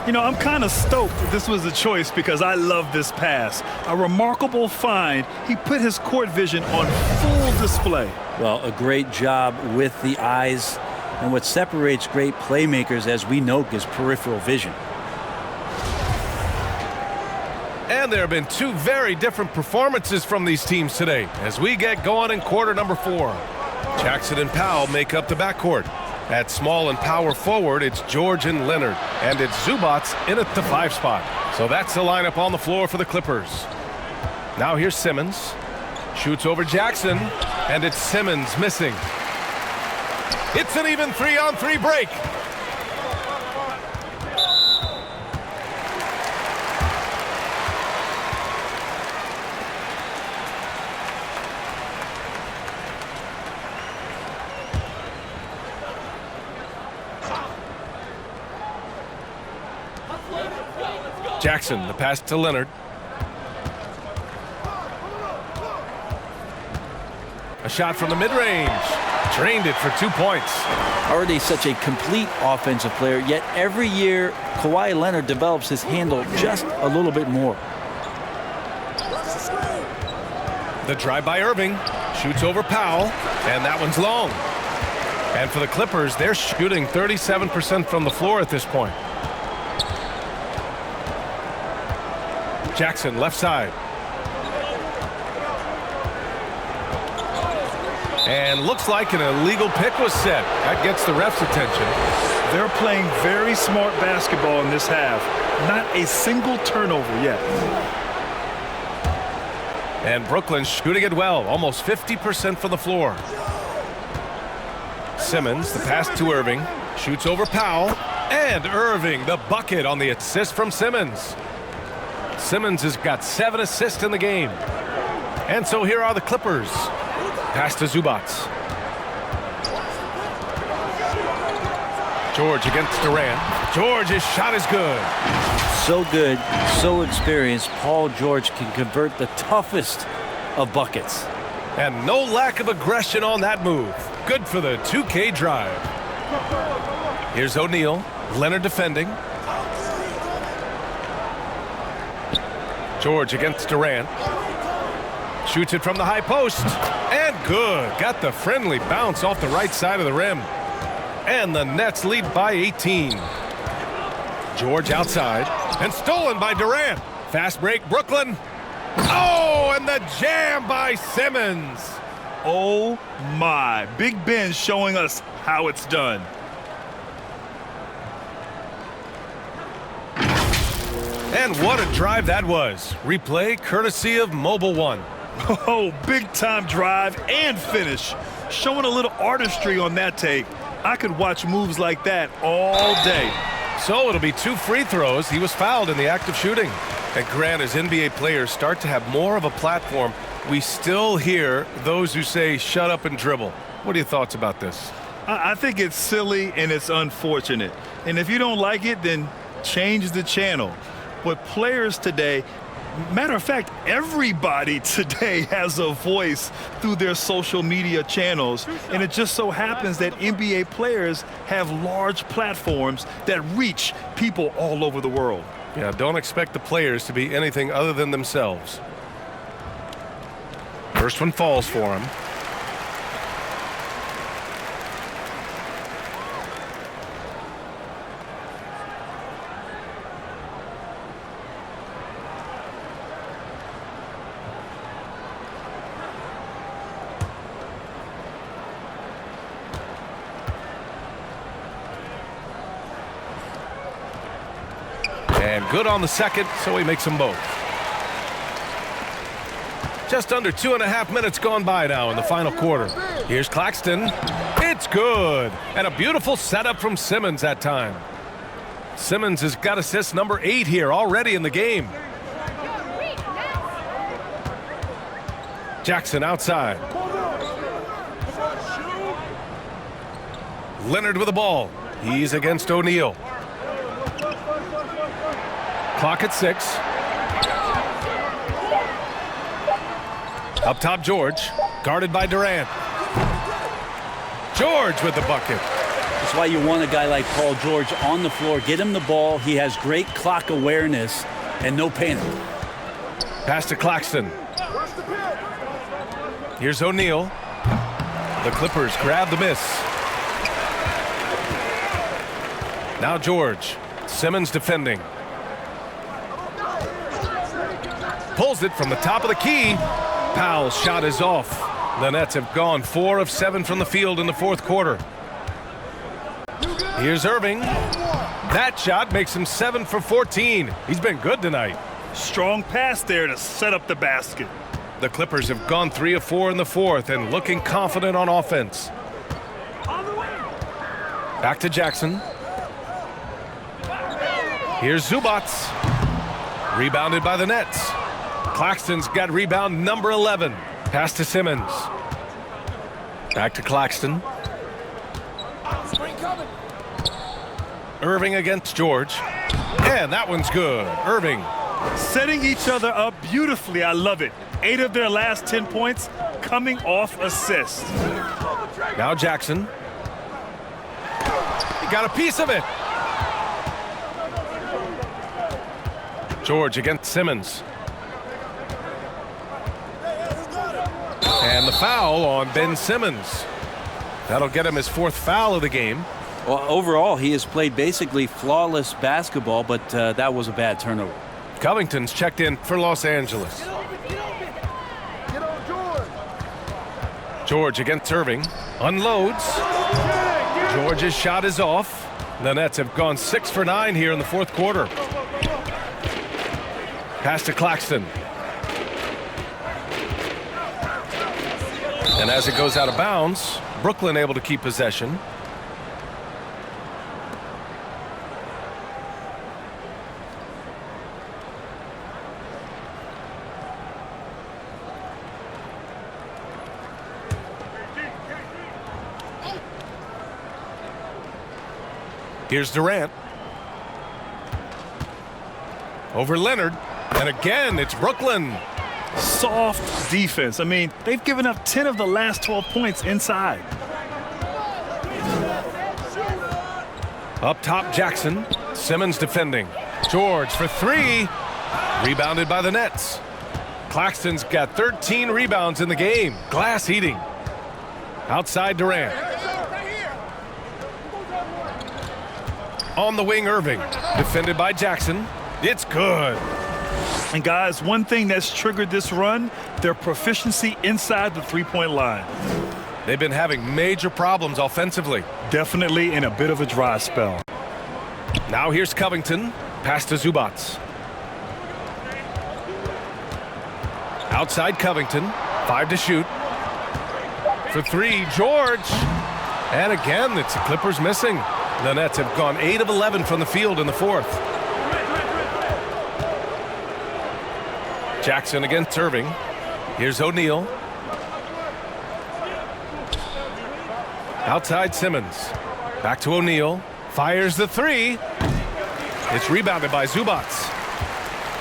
You know, I'm kind of stoked that this was a choice because I love this pass. A remarkable find. He put his court vision on full display. Well, a great job with the eyes. And what separates great playmakers, as we know, is peripheral vision. And there have been two very different performances from these teams today as we get going in quarter number 4. Jackson and Powell make up the backcourt. At small and power forward, it's George and Leonard. And it's Zubats in at the 5 spot. So that's the lineup on the floor for the Clippers. Now here's Simmons. Shoots over Jackson, and it's Simmons missing. It's an even 3-on-3 break. Jackson, the pass to Leonard. A shot from the mid-range. Drained it for 2 points. Already such a complete offensive player, yet every year Kawhi Leonard develops his handle just a little bit more. The drive by Irving. Shoots over Powell, and that one's long. And for the Clippers, they're shooting 37% from the floor at this point. Jackson, left side. And looks like an illegal pick was set. That gets the ref's attention. They're playing very smart basketball in this half. Not a single turnover yet. And Brooklyn shooting it well, almost 50% from the floor. Simmons, the pass to Irving. Shoots over Powell. And Irving, the bucket on the assist from Simmons. Simmons has got 7 assists in the game. And so here are the Clippers. Pass to Zubac. George against Durant. George's shot is good. So good, so experienced. Paul George can convert the toughest of buckets. And no lack of aggression on that move. Good for the 2K drive. Here's O'Neal. Leonard defending. George against Durant. Shoots it from the high post. And good. Got the friendly bounce off the right side of the rim. And the Nets lead by 18. George outside. And stolen by Durant. Fast break, Brooklyn. Oh, and the jam by Simmons. Oh, my. Big Ben showing us how it's done. And what a drive that was. Replay courtesy of Mobile One. Oh, big-time drive and finish. Showing a little artistry on that take. I could watch moves like that all day. So it'll be 2 free throws. He was fouled in the act of shooting. And Grant, as NBA players start to have more of a platform, we still hear those who say, shut up and dribble. What are your thoughts about this? I think it's silly and it's unfortunate. And if you don't like it, then change the channel. But players today, matter of fact, everybody today has a voice through their social media channels. And it just so happens that NBA players have large platforms that reach people all over the world. Yeah, don't expect the players to be anything other than themselves. First one falls for him. And good on the second, so he makes them both. Just under 2.5 minutes gone by now in the final quarter. Here's Claxton. It's good. And a beautiful setup from Simmons that time. Simmons has got assist number 8 here already in the game. Jackson outside. Leonard with the ball. He's against O'Neal. Clock at 6. Up top, George. Guarded by Durant. George with the bucket. That's why you want a guy like Paul George on the floor. Get him the ball. He has great clock awareness and no panic. Pass to Claxton. Here's O'Neal. The Clippers grab the miss. Now George. Simmons defending. Pulls it from the top of the key. Powell's shot is off. The Nets have gone 4 of 7 from the field in the fourth quarter. Here's Irving. That shot makes him 7 for 14. He's been good tonight. Strong pass there to set up the basket. The Clippers have gone 3 of 4 in the fourth and looking confident on offense. Back to Jackson. Here's Zubac. Rebounded by the Nets. Claxton's got rebound number 11. Pass to Simmons. Back to Claxton. Irving against George. And that one's good. Irving. Setting each other up beautifully. I love it. 8 of their last 10 points coming off assists. Now Jackson. He got a piece of it. George against Simmons. And the foul on Ben Simmons. That'll get him his 4th foul of the game. Well, overall, he has played basically flawless basketball, but that was a bad turnover. Covington's checked in for Los Angeles. George against Irving. Unloads. George's shot is off. The Nets have gone 6 for 9 here in the 4th quarter. Pass to Claxton. And as it goes out of bounds, Brooklyn able to keep possession. Here's Durant. Over Leonard. And again, it's Brooklyn. Soft defense. I mean, they've given up 10 of the last 12 points inside. Up top, Jackson. Simmons defending. George for 3. Rebounded by the Nets. Claxton's got 13 rebounds in the game. Glass heating. Outside Durant. On the wing, Irving. Defended by Jackson. It's good. And guys, one thing that's triggered this run, their proficiency inside the three-point line. They've been having major problems offensively. Definitely in a bit of a dry spell. Now here's Covington. Pass to Zubac. Outside Covington. 5 to shoot. For 3, George. And again, it's the Clippers missing. The Nets have gone 8 of 11 from the field in the 4th. Jackson against Irving. Here's O'Neal. Outside Simmons. Back to O'Neal. Fires the 3. It's rebounded by Zubac.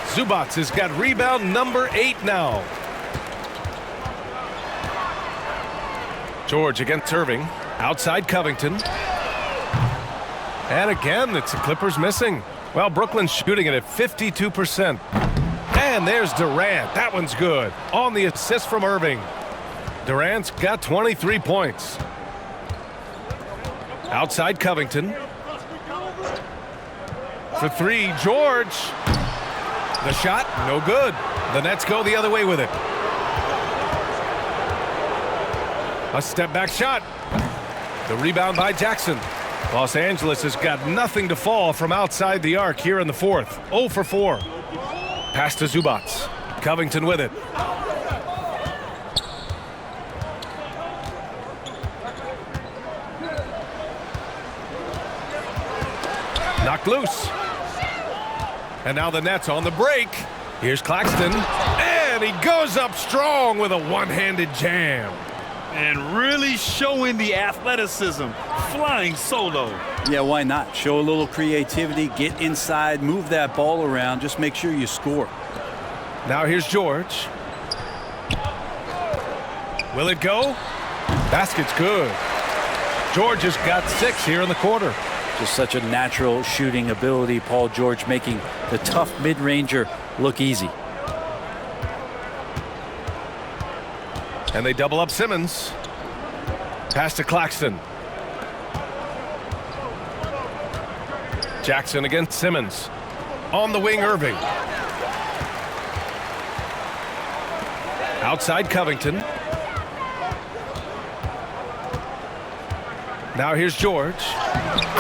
Zubac has got rebound number 8 now. George against Irving. Outside Covington. And again, it's the Clippers missing. Well, Brooklyn's shooting it at 52%. And there's Durant. That one's good. On the assist from Irving. Durant's got 23 points. Outside Covington. For 3, George. The shot, no good. The Nets go the other way with it. A step back shot. The rebound by Jackson. Los Angeles has got nothing to fall from outside the arc here in the 4th. 0 for 4. Pass to Zubac. Covington with it. Knocked loose. And now the Nets on the break. Here's Claxton. And he goes up strong with a one-handed jam. And really showing the athleticism. Flying solo. Yeah, why not? Show a little creativity, get inside, move that ball around, just make sure you score. Now here's George. Will it go? Basket's good. George has got 6 here in the quarter. Just such a natural shooting ability. Paul George making the tough mid-ranger look easy. And they double up Simmons. Pass to Claxton. Jackson against Simmons. On the wing, Irving. Outside Covington. Now here's George.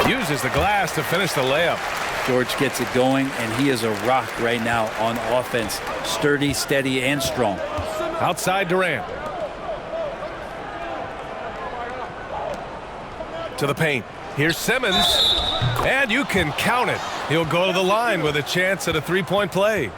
Uses the glass to finish the layup. George gets it going, and he is a rock right now on offense. Sturdy, steady, and strong. Outside Durant. To the paint. Here's Simmons. And you can count it. He'll go to the line with a chance at a three-point play.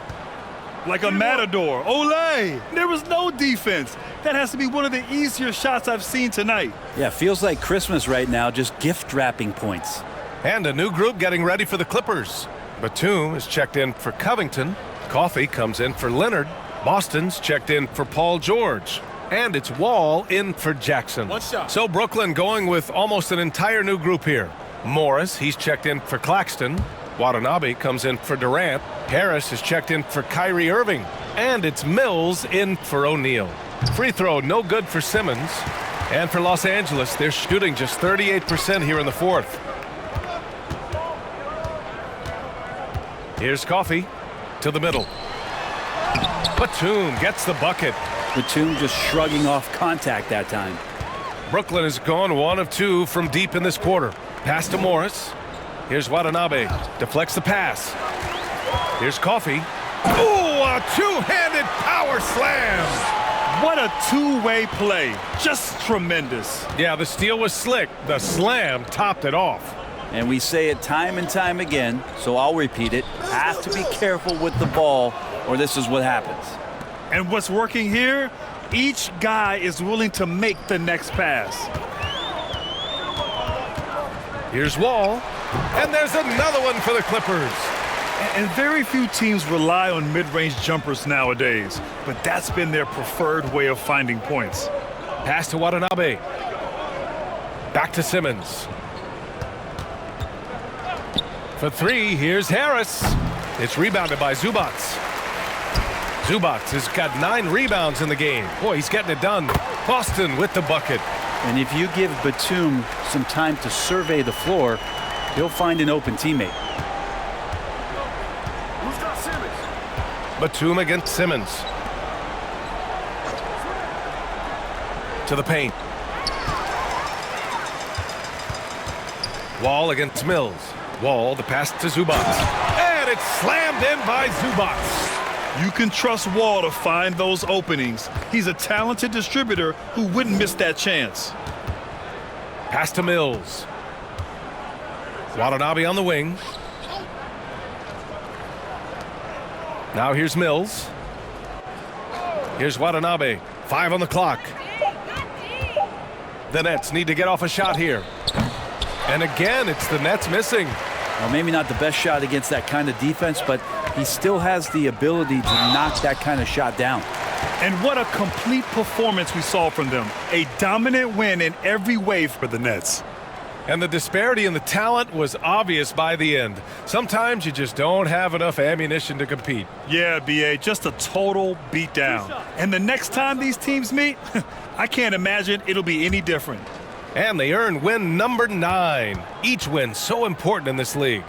Like a matador. Olay! There was no defense. That has to be one of the easier shots I've seen tonight. Yeah, feels like Christmas right now, just gift wrapping points. And a new group getting ready for the Clippers. Batum is checked in for Covington. Coffey comes in for Leonard. Boston's checked in for Paul George. And it's Wall in for Jackson. So Brooklyn going with almost an entire new group here. Morris, he's checked in for Claxton. Watanabe comes in for Durant. Harris is checked in for Kyrie Irving. And it's Mills in for O'Neal. Free throw no good for Simmons. And for Los Angeles, they're shooting just 38% here in the fourth. Here's Coffey to the middle. Batum gets the bucket. Batum just shrugging off contact that time. Brooklyn has gone 1 of 2 from deep in this quarter. Pass to Morris. Here's Watanabe. Deflects the pass. Here's Coffey. Ooh, a two-handed power slam. What a two-way play. Just tremendous. Yeah, the steal was slick. The slam topped it off. And we say it time and time again, so I'll repeat it. Have to be careful with the ball, or this is what happens. And what's working here? Each guy is willing to make the next pass. Here's Wall. And there's another one for the Clippers. And very few teams rely on mid-range jumpers nowadays, but that's been their preferred way of finding points. Pass to Watanabe. Back to Simmons. For three, here's Harris. It's rebounded by Zubac. Zubac has got 9 rebounds in the game. Boy, he's getting it done. Boston with the bucket. And if you give Batum some time to survey the floor, he'll find an open teammate. Who's got Simmons? Batum against Simmons. To the paint. Wall against Mills. Wall, the pass to Zubac. And it's slammed in by Zubac. You can trust Wall to find those openings. He's a talented distributor who wouldn't miss that chance. Pass to Mills. Watanabe on the wing. Now here's Mills. Here's Watanabe. 5 on the clock. The Nets need to get off a shot here. And again, it's the Nets missing. Well, maybe not the best shot against that kind of defense, but he still has the ability to knock that kind of shot down. And what a complete performance we saw from them. A dominant win in every way for the Nets. And the disparity in the talent was obvious by the end. Sometimes you just don't have enough ammunition to compete. Yeah, B.A., just a total beatdown. And the next time these teams meet, I can't imagine it'll be any different. And they earn win number 9. Each win so important in this league.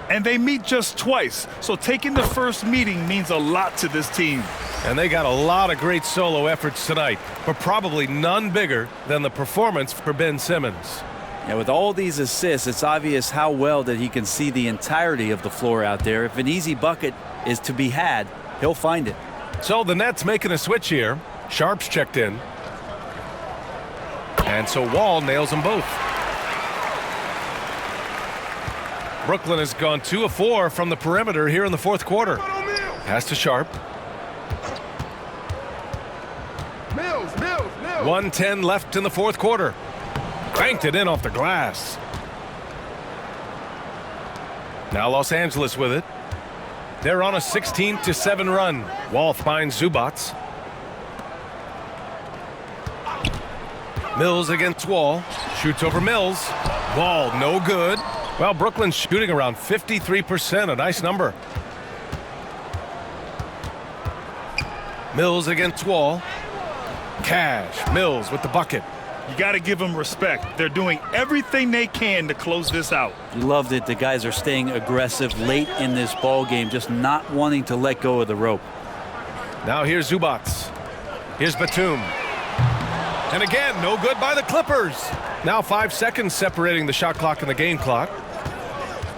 And they meet just twice, so taking the first meeting means a lot to this team. And they got a lot of great solo efforts tonight, but probably none bigger than the performance for Ben Simmons. Yeah, with all these assists, it's obvious how well that he can see the entirety of the floor out there. If an easy bucket is to be had, he'll find it. So the Nets making a switch here. Sharp's checked in. And so Wall nails them both. Brooklyn has gone 2 of 4 from the perimeter here in the fourth quarter. Pass to Sharp. Mills. 1:10 left in the fourth quarter. Banked it in off the glass. Now Los Angeles with it. They're on a 16-7 run. Wall finds Zubac. Mills against Wall. Shoots over Mills. Wall no good. Well, Brooklyn's shooting around 53%, a nice number. Mills against Wall. Cash. Mills with the bucket. You got to give them respect. They're doing everything they can to close this out. You loved it. The guys are staying aggressive late in this ball game, just not wanting to let go of the rope. Now here's Zubac. Here's Batum. And again, no good by the Clippers. Now 5 seconds separating the shot clock and the game clock.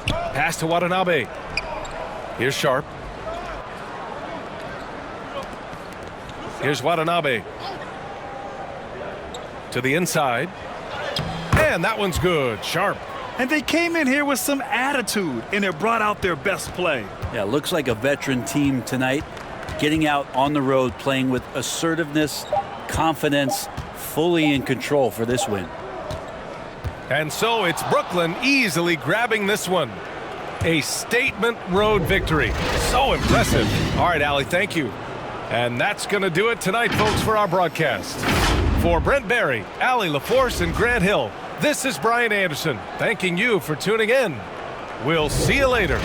Pass to Watanabe. Here's Sharp. Here's Watanabe. To the inside. And that one's good. Sharp. And they came in here with some attitude, and it brought out their best play. Yeah, looks like a veteran team tonight, getting out on the road, playing with assertiveness, confidence, fully in control for this win. And so it's Brooklyn easily grabbing this one. A statement road victory. So impressive. All right, Allie, thank you. And that's going to do it tonight, folks, for our broadcast. For Brent Barry, Allie LaForce, and Grant Hill, this is Brian Anderson, thanking you for tuning in. We'll see you later.